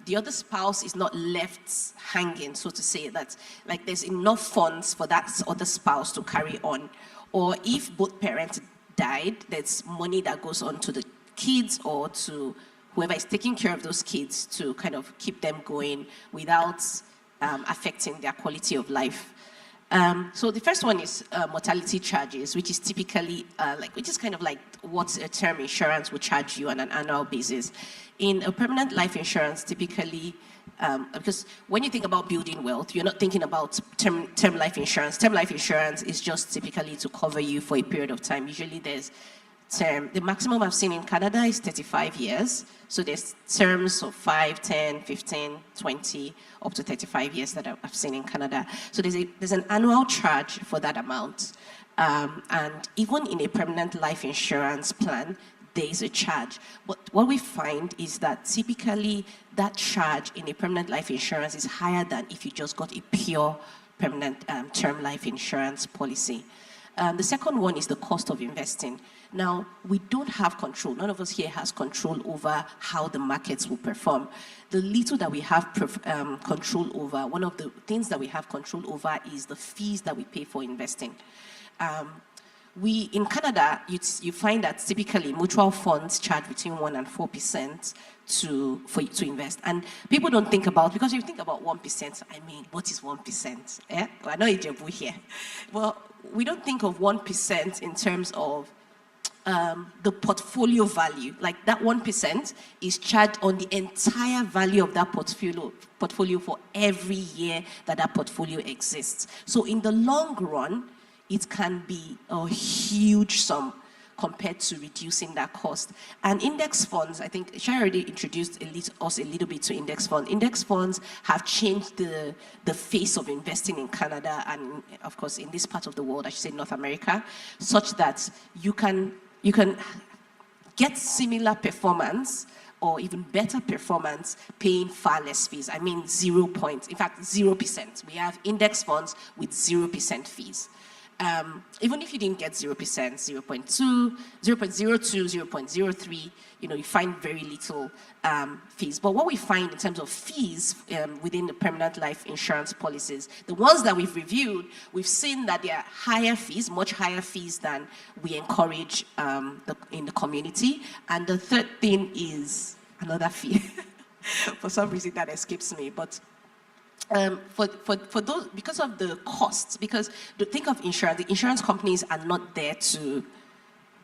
the other spouse is not left hanging, so to say, that like there's enough funds for that other spouse to carry on. Or if both parents died, there's money that goes on to the kids or to whoever is taking care of those kids to kind of keep them going without affecting their quality of life. So the first one is mortality charges, which is typically which is kind of like what a term insurance would charge you on an annual basis. In a permanent life insurance, typically, because when you think about building wealth, you're not thinking about term life insurance. Term life insurance is just typically to cover you for a period of time. Usually there's term. The maximum I've seen in Canada is 35 years. So there's terms of 5, 10, 15, 20, up to 35 years that I've seen in Canada. So there's an annual charge for that amount. And even in a permanent life insurance plan, there is a charge. But what we find is that typically that charge in a permanent life insurance is higher than if you just got a pure permanent term life insurance policy. The second one is the cost of investing. Now, we don't have control. None of us here has control over how the markets will perform. The little that we have control over, one of the things that we have control over is the fees that we pay for investing. In Canada, you find that typically mutual funds charge between 1% and 4% for you to invest. And people don't think about, because if you think about 1%, I mean, what is 1%? Yeah? Well, I know Ijebu here. Well, we don't think of 1% in terms of the portfolio value. Like that 1% is charged on the entire value of that portfolio for every year that portfolio exists. So in the long run, it can be a huge sum compared to reducing that cost. And index funds, I think Shai already introduced us a little bit to index funds. Index funds have changed the face of investing in Canada and, of course, in this part of the world, I should say North America, such that you can get similar performance or even better performance paying far less fees. I mean 0 points, in fact 0%. We have index funds with 0% fees. Even if you didn't get 0%, 0.2, 0.02, 0.03, you find very little fees. But what we find in terms of fees within the permanent life insurance policies, the ones that we've reviewed, we've seen that there are higher fees, much higher fees than we encourage in the community. And the third thing is another fee. For some reason that escapes me, but for those, because of the costs, because think of insurance, the insurance companies are not there to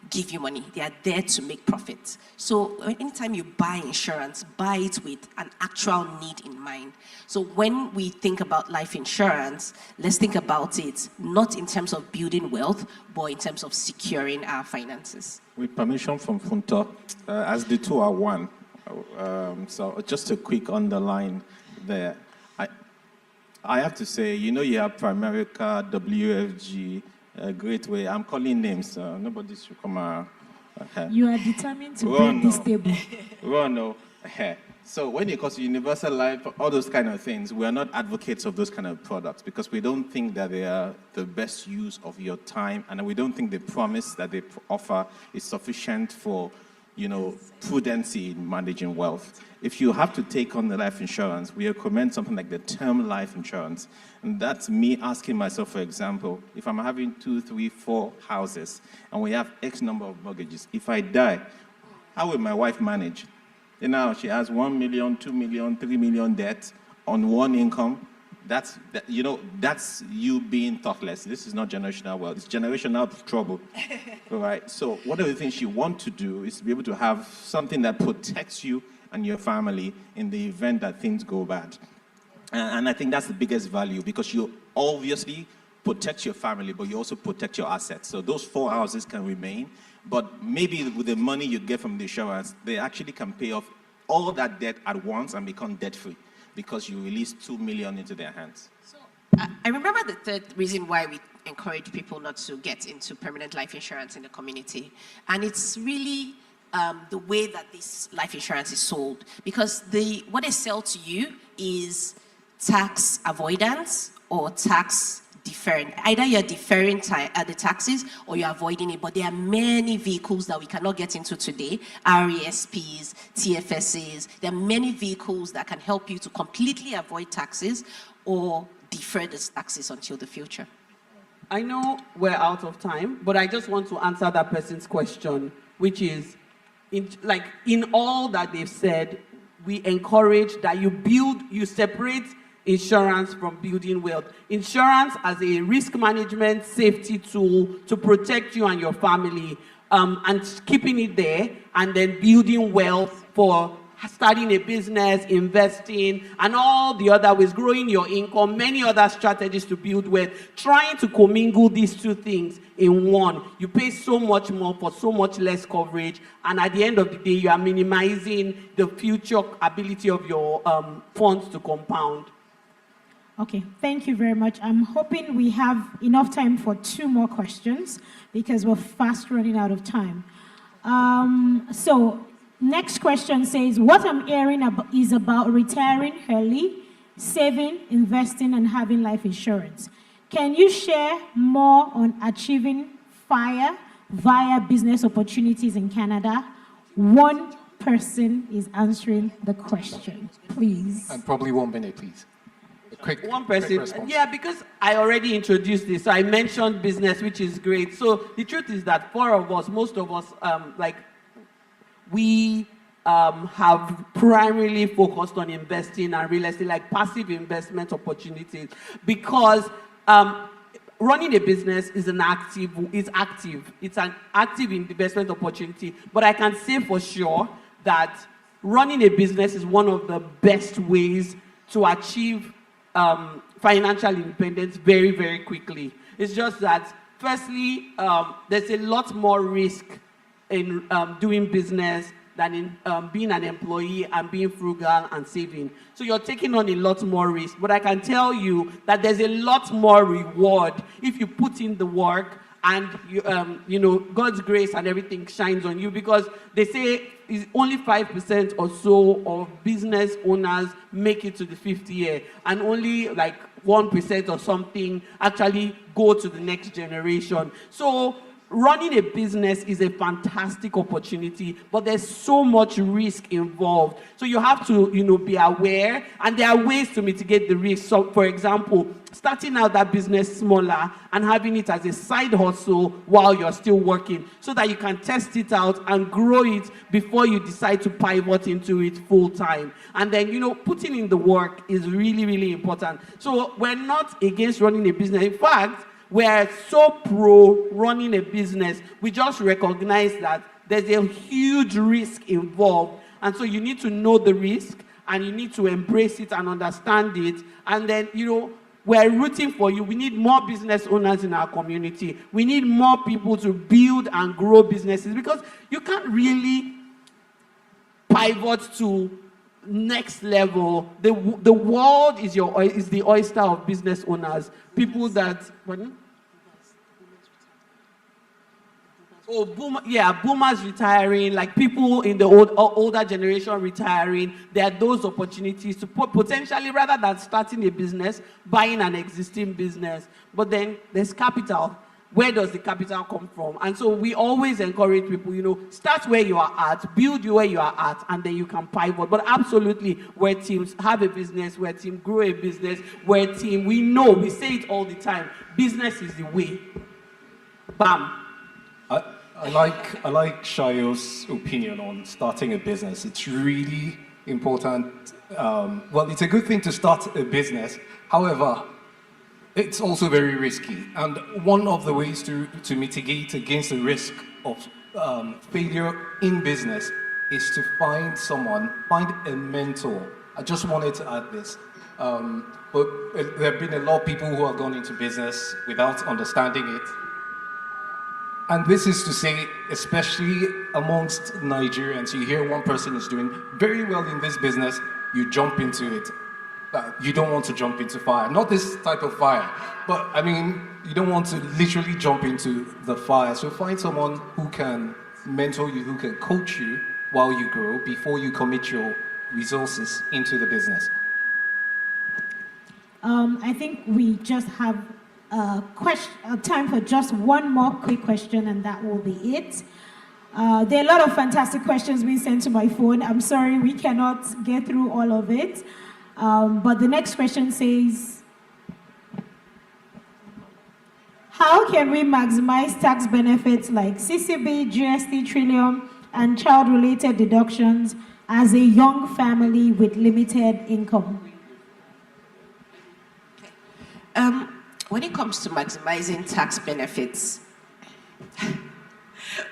give you money. They are there to make profit. So anytime you buy insurance, buy it with an actual need in mind. So when we think about life insurance, let's think about it not in terms of building wealth, but in terms of securing our finances. With permission from Funto, as the two are one, so just a quick underline there. I have to say, you know, you have Primerica, WFG, Great Way. I'm calling names. Nobody should come around. You are determined to break this table. No. So when it comes to universal life, all those kind of things, we are not advocates of those kind of products because we don't think that they are the best use of your time, and we don't think the promise that they offer is sufficient for, you know, prudency in managing wealth. If you have to take on the life insurance, we recommend something like the term life insurance. And that's me asking myself, for example, if I'm having 2, 3, 4 houses, and we have X number of mortgages, if I die, how will my wife manage? You know, she has 1 million, 2 million, 3 million debt on one income. That's you being thoughtless. This is not generational wealth. It's generational trouble. All right. So one of the things you want to do is to be able to have something that protects you and your family in the event that things go bad. And I think that's the biggest value because you obviously protect your family, but you also protect your assets. So those 4 houses can remain, but maybe with the money you get from the insurance, they actually can pay off all that debt at once and become debt-free because you release 2 million into their hands. So I remember the third reason why we encourage people not to get into permanent life insurance in the community. And it's really the way that this life insurance is sold. Because what they sell to you is tax avoidance or tax deferring. Either you're deferring the taxes or you're avoiding it. But there are many vehicles that we cannot get into today. RESPs, TFSs. There are many vehicles that can help you to completely avoid taxes or defer those taxes until the future. I know we're out of time, but I just want to answer that person's question, which is, in all that they've said, we encourage that you separate insurance from building wealth. Insurance as a risk management safety tool to protect you and your family, and keeping it there, and then building wealth for starting a business, investing, and all the other ways, growing your income, many other strategies to build wealth, trying to commingle these two things in one. You pay so much more for so much less coverage, and at the end of the day, you are minimizing the future ability of your funds to compound. Okay, thank you very much. I'm hoping we have enough time for 2 more questions because we're fast running out of time. So next question says, what I'm hearing is about retiring early, saving, investing, and having life insurance. Can you share more on achieving FIRE via business opportunities in Canada? One person is answering the question, please. And probably 1 minute, please. One person. Quick response. Yeah, because I already introduced this. So I mentioned business, which is great. So the truth is that 4 of us, most of us, we have primarily focused on investing and real estate, like passive investment opportunities, because running a business is active. It's an active investment opportunity. But I can say for sure that running a business is one of the best ways to achieve financial independence very, very quickly. It's just that, firstly, there's a lot more risk in doing business than in being an employee and being frugal and saving. So you're taking on a lot more risk. But I can tell you that there's a lot more reward if you put in the work and God's grace and everything shines on you, because they say it's only 5% or so of business owners make it to the 5th year, and only 1% or something actually go to the next generation. So running a business is a fantastic opportunity, but there's so much risk involved. So you have to, be aware, and there are ways to mitigate the risk. So, for example, starting out that business smaller and having it as a side hustle while you're still working, so that you can test it out and grow it before you decide to pivot into it full time. And then, putting in the work is really, really important. So we're not against running a business. In fact, We're so pro running a business. We just recognize that there's a huge risk involved. And so you need to know the risk and you need to embrace it and understand it. And then, we're rooting for you. We need more business owners in our community. We need more people to build and grow businesses, because you can't really pivot to next level. The world is the oyster of business owners. People that, pardon? Oh, boomers retiring, like people in the older generation retiring. There are those opportunities to potentially, rather than starting a business, buying an existing business. But then there's capital. Where does the capital come from? And so we always encourage people, start where you are at, build where you are at, and then you can pivot. But absolutely, where teams have a business, where teams grow a business, where team, we say it all the time, business is the way. Bam. I like Shayo's opinion on starting a business. It's really important. Well, it's a good thing to start a business. However, it's also very risky. And one of the ways to mitigate against the risk of failure in business is to find a mentor. I just wanted to add this. But there have been a lot of people who have gone into business without understanding it. And this is to say, especially amongst Nigerians, you hear one person is doing very well in this business, you jump into it. You don't want to jump into fire. Not this type of fire, but you don't want to literally jump into the fire. So find someone who can mentor you, who can coach you while you grow before you commit your resources into the business. I think we just have time for just one more quick question, and that will be it. There are a lot of fantastic questions being sent to my phone. I'm sorry we cannot get through all of it. But the next question says, how can we maximize tax benefits like CCB, GST, Trillium, and child-related deductions as a young family with limited income? When it comes to maximizing tax benefits,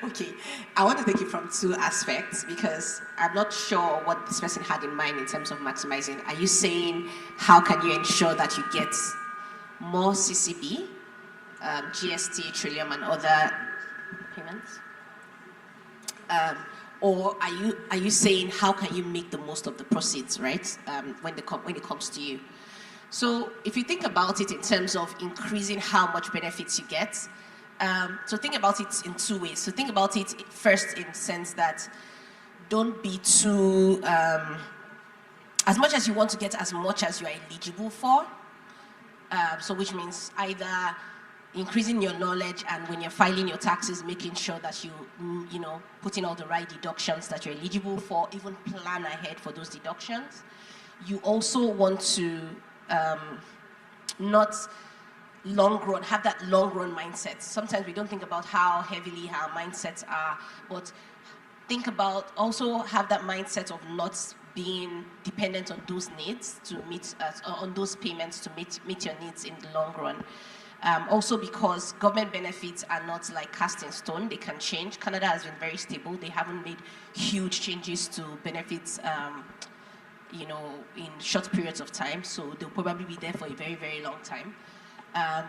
okay, I want to take it from two aspects because I'm not sure what this person had in mind in terms of maximizing. Are you saying how can you ensure that you get more CCB, GST, Trillium, and other payments? Or are you saying how can you make the most of the proceeds, right? When it comes to you. So if you think about it in terms of increasing how much benefits you get, so think about it in two ways. So think about it first in the sense that don't be too, as much as you want to get as much as you are eligible for, so which means either increasing your knowledge and when you're filing your taxes, making sure that you put in all the right deductions that you're eligible for, even plan ahead for those deductions. You also want to not have that long run mindset. Sometimes we don't think about how heavily our mindsets are, but also have that mindset of not being dependent on those needs to meet, on those payments to meet your needs in the long run. Also because government benefits are not like cast in stone, they can change. Canada has been very stable. They haven't made huge changes to benefits in short periods of time, so they'll probably be there for a very, very long time.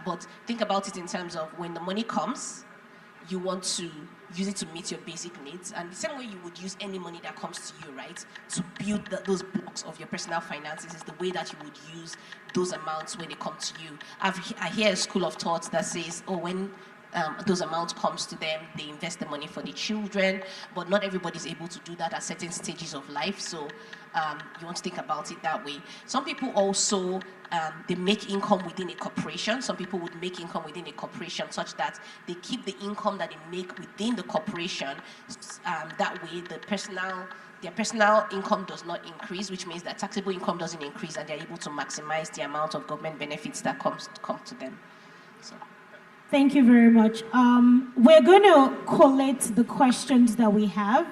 But think about it in terms of when the money comes, you want to use it to meet your basic needs, and the same way you would use any money that comes to you, right, to build those blocks of your personal finances is the way that you would use those amounts when they come to you. I hear a school of thought that says, when those amounts comes to them, they invest the money for the children, but not everybody's able to do that at certain stages of life, so you want to think about it that way. Some people also, they make income within a corporation. Some people would make income within a corporation such that they keep the income that they make within the corporation. That way, their personal income does not increase, which means that taxable income doesn't increase, and they're able to maximize the amount of government benefits that come to them. So. Thank you very much. We're going to collate the questions that we have.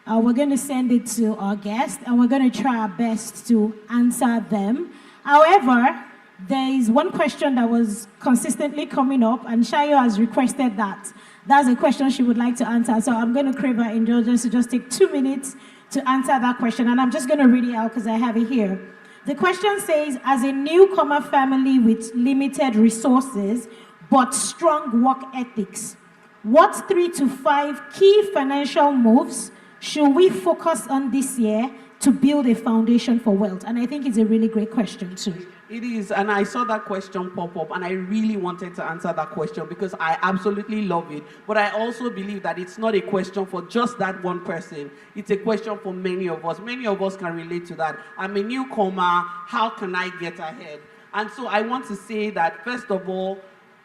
We're going to send it to our guest, and we're going to try our best to answer them. However, there is one question that was consistently coming up, and Shayo has requested that. That's a question she would like to answer. So I'm going to crave her indulgence to just take 2 minutes to answer that question. And I'm just going to read it out because I have it here. The question says, as a newcomer family with limited resources but strong work ethics, what 3 to 5 key financial moves should we focus on this year to build a foundation for wealth? And I think it's a really great question too. It is, and I saw that question pop up, and I really wanted to answer that question because I absolutely love it. But I also believe that it's not a question for just that one person. It's a question for many of us. Many of us can relate to that. I'm a newcomer. How can I get ahead? And so I want to say that, first of all,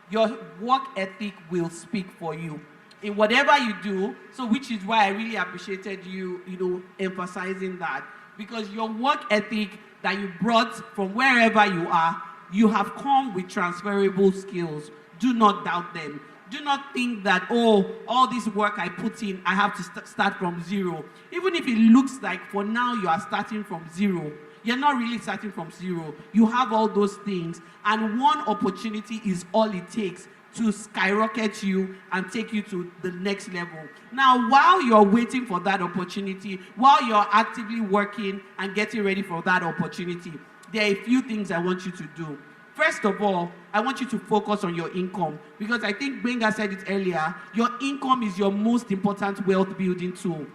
your work ethic will speak for you in whatever you do. So, which is why I really appreciated you, emphasizing that, because your work ethic that you brought from wherever you are, you have come with transferable skills. Do not doubt them. Do not think that, oh, all this work I put in, I have to start from zero. Even if it looks like for now you are starting from zero, you're not really starting from zero. You have all those things, and one opportunity is all it takes to skyrocket you and take you to the next level. Now, while you're waiting for that opportunity, while you're actively working and getting ready for that opportunity, there are a few things I want you to do. First of all, I want you to focus on your income, because I think Benga said it earlier, your income is your most important wealth building tool.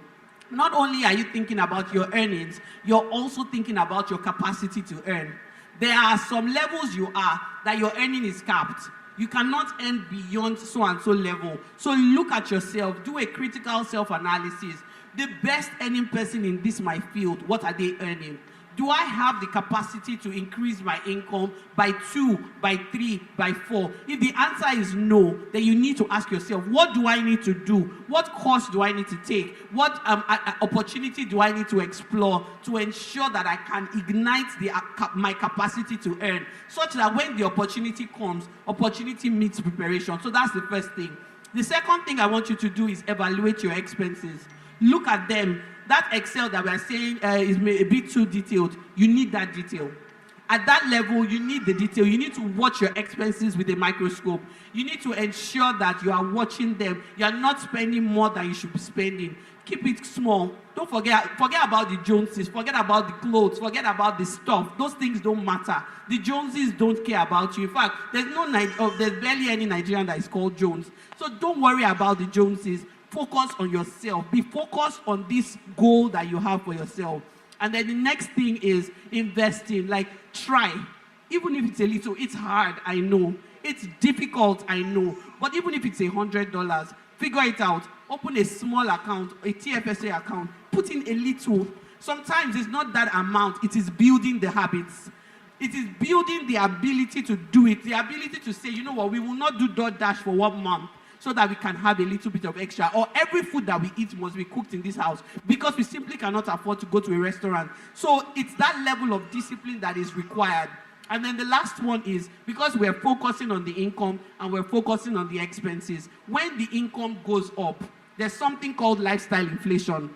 Not only are you thinking about your earnings, you're also thinking about your capacity to earn. There are some levels you are that your earning is capped. You cannot earn beyond so and so level. So look at yourself, do a critical self-analysis. The best earning person in this my field, what are they earning? Do I have the capacity to increase my income by 2, by 3, by 4? If the answer is no, then you need to ask yourself, what do I need to do? What course do I need to take? What opportunity do I need to explore to ensure that I can ignite my capacity to earn, such that when the opportunity comes, opportunity meets preparation? So that's the first thing. The second thing I want you to do is evaluate your expenses. Look at them. That Excel that we are saying is a bit too detailed. You need that detail. At that level, you need the detail. You need to watch your expenses with a microscope. You need to ensure that you are watching them. You are not spending more than you should be spending. Keep it small. Don't forget about the Joneses. Forget about the clothes. Forget about the stuff. Those things don't matter. The Joneses don't care about you. In fact, there's barely any Nigerian that is called Jones. So don't worry about the Joneses. Focus on yourself. Be focused on this goal that you have for yourself. And then the next thing is investing. Like, try. Even if it's a little, it's hard, I know. It's difficult, I know. But even if it's $100, figure it out. Open a small account, a TFSA account. Put in a little. Sometimes it's not that amount. It is building the habits. It is building the ability to do it. The ability to say, you know what, we will not do DoorDash for 1 month, so that we can have a little bit of extra. Or every food that we eat must be cooked in this house, because we simply cannot afford to go to a restaurant. So it's that level of discipline that is required. And then the last one is, because we're focusing on the income and we're focusing on the expenses, when the income goes up, there's something called lifestyle inflation.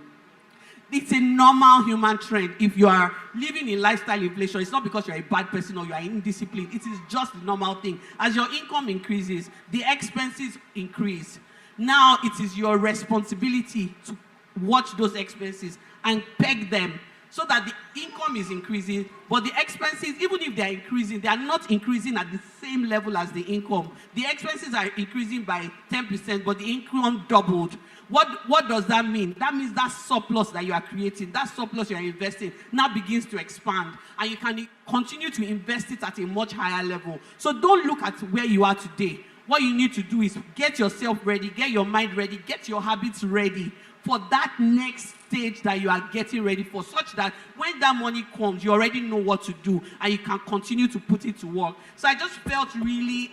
It's a normal human trend. If you are living in lifestyle inflation, it's not because you're a bad person or you are indisciplined. It is just the normal thing. As your income increases, the expenses increase. Now it is your responsibility to watch those expenses and peg them so that the income is increasing, but the expenses, even if they are increasing, they are not increasing at the same level as the income. The expenses are increasing by 10%, but the income doubled. What does that mean? That means that surplus that you are creating, that surplus you are investing, now begins to expand, and you can continue to invest it at a much higher level. So don't look at where you are today. What you need to do is get yourself ready, get your mind ready, get your habits ready for that next stage that you are getting ready for, such that when that money comes, you already know what to do and you can continue to put it to work. So I just felt really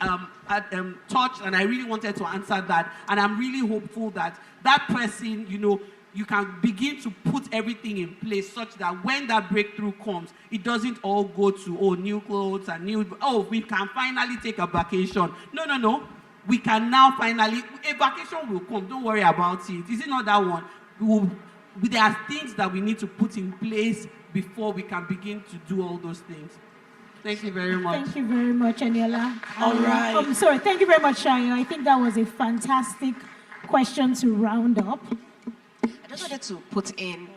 touched, and I really wanted to answer that. And I'm really hopeful that that person, you can begin to put everything in place such that when that breakthrough comes, it doesn't all go to, new clothes and we can finally take a vacation. No. We can now finally, a vacation will come. Don't worry about it. Is it not that one? There are things that we need to put in place before we can begin to do all those things. Thank you very much. Thank you very much, Eniola. All right. I'm sorry. Thank you very much, Shayo. I think that was a fantastic question to round up. I just wanted to put in,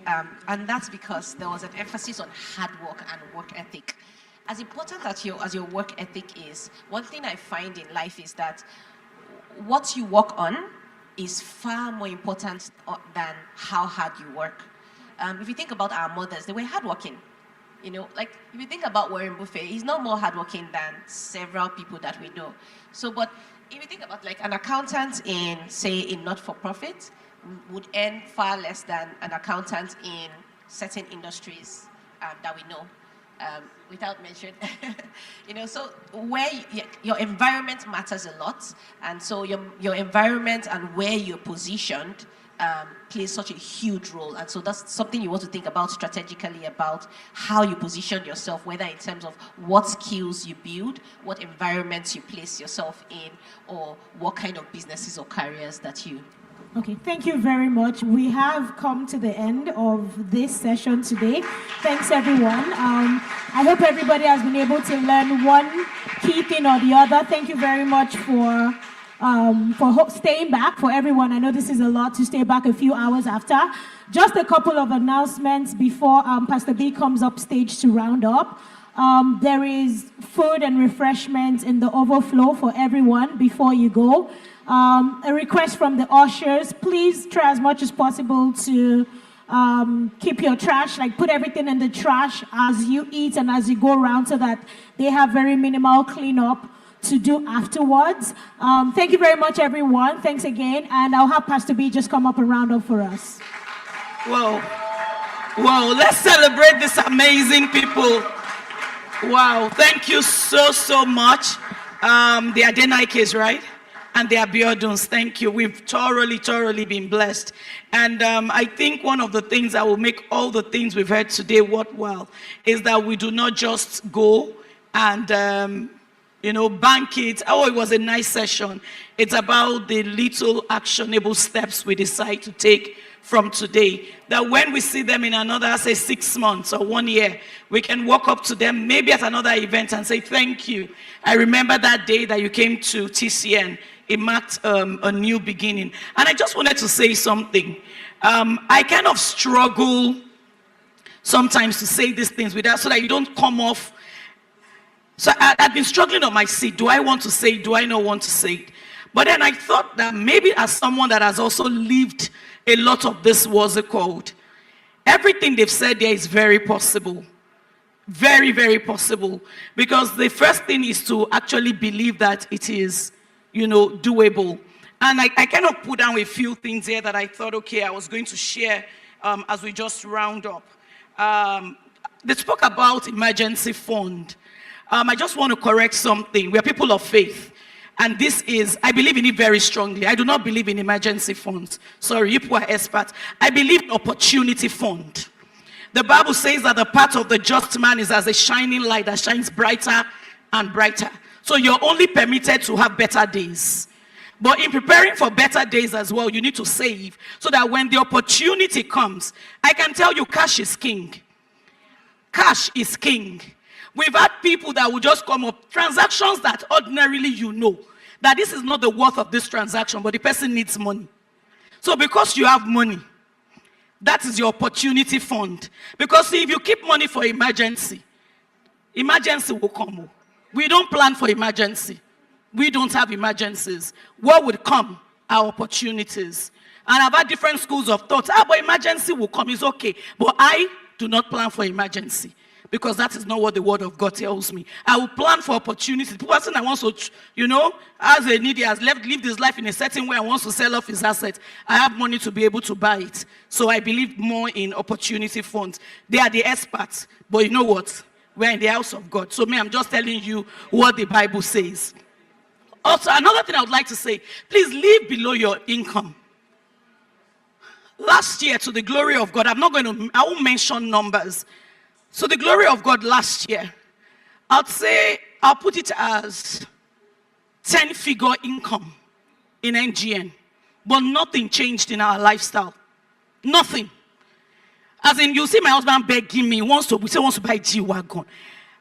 and that's because there was an emphasis on hard work and work ethic. As important as your work ethic is, one thing I find in life is that what you work on is far more important than how hard you work. If you think about our mothers, they were hardworking. You know, like if you think about Warren Buffett, he's not more hardworking than several people that we know. So, but if you think about like an accountant in, say, in not-for-profit, would earn far less than an accountant in certain industries that we know, without mentioning. You know, so where your environment matters a lot, and so your environment and where you're positioned plays such a huge role. And so that's something you want to think about strategically, about how you position yourself, whether in terms of what skills you build, what environments you place yourself in, or what kind of businesses or careers that you. Okay, thank you very much. We have come to the end of this session today. Thanks, everyone. I hope everybody has been able to learn one key thing or the other. Thank you very much for staying back, for everyone. I know this is a lot to stay back a few hours after. Just a couple of announcements before Pastor B comes up stage to round up. There is food and refreshments in the overflow for everyone before you go. A request from the ushers, please try as much as possible to keep your trash, like put everything in the trash as you eat and as you go around, so that they have very minimal cleanup to do afterwards. Thank you very much, everyone. Thanks again. And I'll have Pastor B just come up and round up for us. Whoa. Whoa, let's celebrate these amazing people. Wow, thank you so much. The Adenaikes, right? And the Abioduns, thank you. We've thoroughly been blessed. And I think one of the things that will make all the things we've heard today worthwhile is that we do not just go and, bank it. Oh, it was a nice session. It's about the little actionable steps we decide to take from today. That when we see them in another, say 6 months or 1 year, we can walk up to them, maybe at another event, and say, thank you. I remember that day that you came to TCN. It marked a new beginning. And I just wanted to say something. I kind of struggle sometimes to say these things without, so that you don't come off. So I've been struggling on my seat. Do I want to say it? Do I not want to say it? But then I thought that maybe as someone that has also lived a lot of this, what's it called? Everything they've said there is very possible. Very possible. Because the first thing is to actually believe that it is, doable. And I kind of put down a few things here that I thought, okay, I was going to share as we just round up. They spoke about emergency fund. I just want to correct something. We are people of faith. And this is, I believe in it very strongly. I do not believe in emergency funds. Sorry, you people are experts. I believe in opportunity fund. The Bible says that the path of the just man is as a shining light that shines brighter and brighter. So you're only permitted to have better days. But in preparing for better days as well, you need to save so that when the opportunity comes, I can tell you cash is king. Cash is king. We've had people that will just come up, transactions that ordinarily that this is not the worth of this transaction, but the person needs money. So because you have money, that is your opportunity fund. Because if you keep money for emergency will come. We don't plan for emergency. We don't have emergencies. What would come are opportunities. And I've had different schools of thought. But emergency will come. It's okay. But I do not plan for emergency. Because that is not what the word of God tells me. I will plan for opportunities. The person that wants to, as a needy has lived his life in a certain way and wants to sell off his assets, I have money to be able to buy it. So I believe more in opportunity funds. They are the experts. But you know what? We're in the house of God. So I'm just telling you what the Bible says. Also, another thing I would like to say, please live below your income. Last year, to the glory of God, I won't mention numbers. So the glory of God last year, I'll put it as 10-figure income in NGN. But nothing changed in our lifestyle. Nothing. As in, you see my husband begging me, he wants to buy G-Wagon.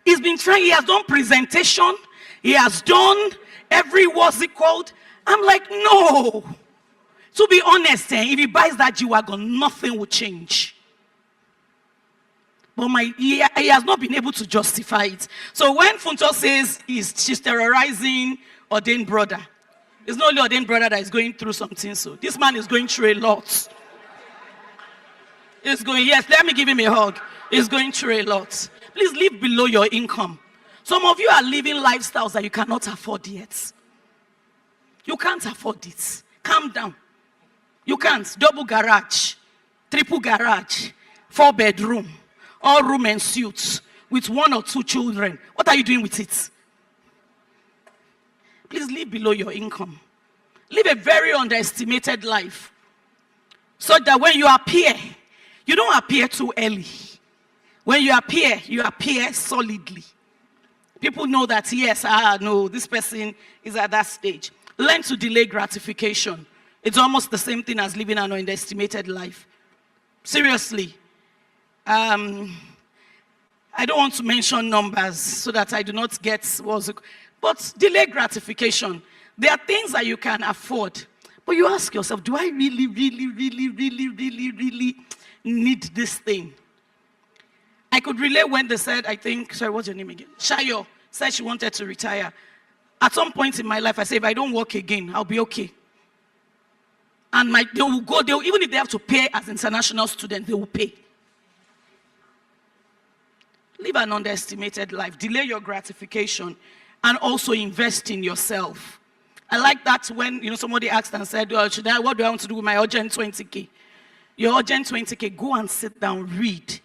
He's been trying, he has done presentation, he has done every, what's it called? I'm like, no. To be honest, if he buys that G-Wagon, nothing will change. But he has not been able to justify it. So when Funto says she's terrorizing ordained brother, it's not only ordained brother that is going through something. So this man is going through a lot. He's going, yes, let me give him a hug. He's going through a lot. Please live below your income. Some of you are living lifestyles that you cannot afford yet. You can't afford it. Calm down. You can't. Double garage, triple garage, 4-bedroom, all room and suites with 1 or 2 children. What are you doing with it? Please live below your income. Live a very underestimated life. So that when you appear, you don't appear too early. When you appear solidly. People know that, yes, no, this person is at that stage. Learn to delay gratification. It's almost the same thing as living an underestimated life. Seriously. I don't want to mention numbers so that I do not get but delay gratification. There are things that you can afford. But you ask yourself, do I really need this thing? I could relate when they said, I think, sorry, what's your name again? Shayo said she wanted to retire. At some point in my life, I said, if I don't work again, I'll be okay. And they will go, even if they have to pay as international students, they will pay. Live an underestimated life. Delay your gratification. And also invest in yourself. I like that when somebody asked and said, well, what do I want to do with my urgent 20K? Your urgent 20K, go and sit down, read.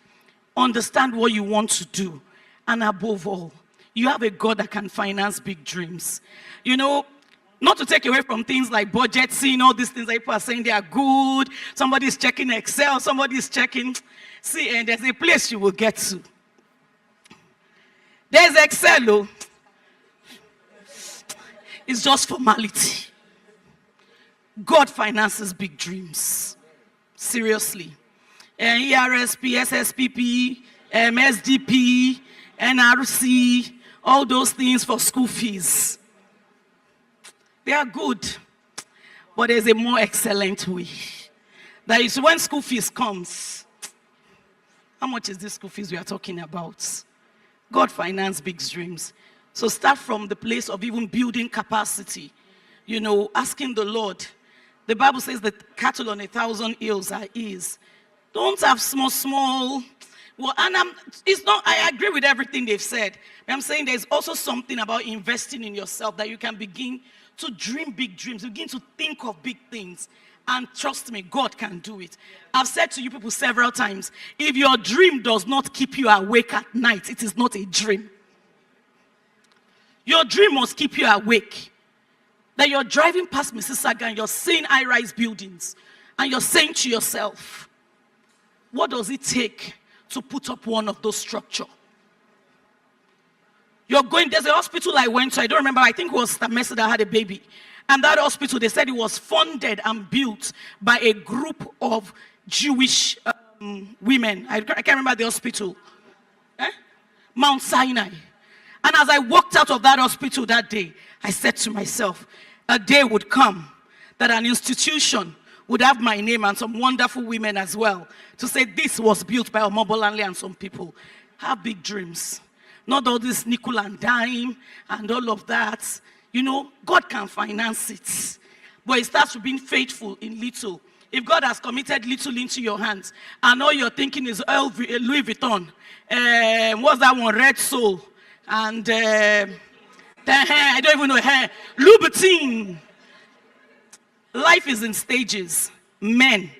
Understand what you want to do. And above all, you have a God that can finance big dreams. Not to take away from things like budgeting, all these things that people are saying they are good. Somebody's checking Excel, somebody's checking. See, and there's a place you will get to. There's Excel. It's just formality. God finances big dreams. Seriously. ERSP, SSPP, SDP, NRC, all those things for school fees. They are good. But there's a more excellent way. That is when school fees comes. How much is this school fees we are talking about? God finances big dreams. So start from the place of even building capacity. Asking the Lord. The Bible says that cattle on 1,000 hills are his. Don't have small. Well, and it's not. I agree with everything they've said. But I'm saying there's also something about investing in yourself that you can begin to dream big dreams, begin to think of big things. And trust me, God can do it. I've said to you people several times, if your dream does not keep you awake at night, it is not a dream. Your dream must keep you awake. That you're driving past Mississauga and you're seeing high-rise buildings. And you're saying to yourself, what does it take to put up one of those structures? There's a hospital I went to, I don't remember, I think it was Stamesa that had a baby. And that hospital, they said it was funded and built by a group of Jewish women. I can't remember the hospital. Mount Sinai. And as I walked out of that hospital that day, I said to myself, a day would come that an institution would have my name and some wonderful women as well to say this was built by Omobolanle and some people. Have big dreams. Not all this nickel and dime and all of that. God can finance it. But it starts with being faithful in little. If God has committed little into your hands and all you're thinking is Louis Vuitton, what's that one? Red Soul. And I don't even know, Louboutin. Life is in stages. Men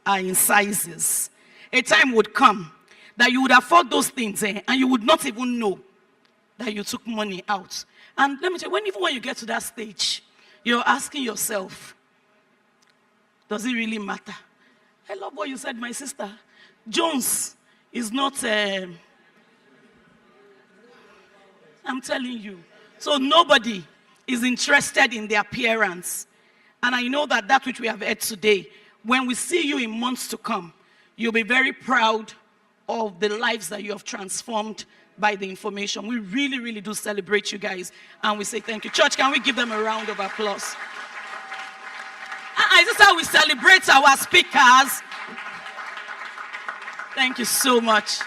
are in sizes. A time would come that you would afford those things and you would not even know that you took money out. And let me tell you, even when you get to that stage, you're asking yourself, does it really matter? I love what you said, my sister. Jones is not... I'm telling you. So nobody is interested in the appearance. And I know that which we have heard today, when we see you in months to come, you'll be very proud of the lives that you have transformed by the information. We really, really do celebrate you guys, and we say thank you. Church, can we give them a round of applause? This is how we celebrate our speakers. Thank you so much.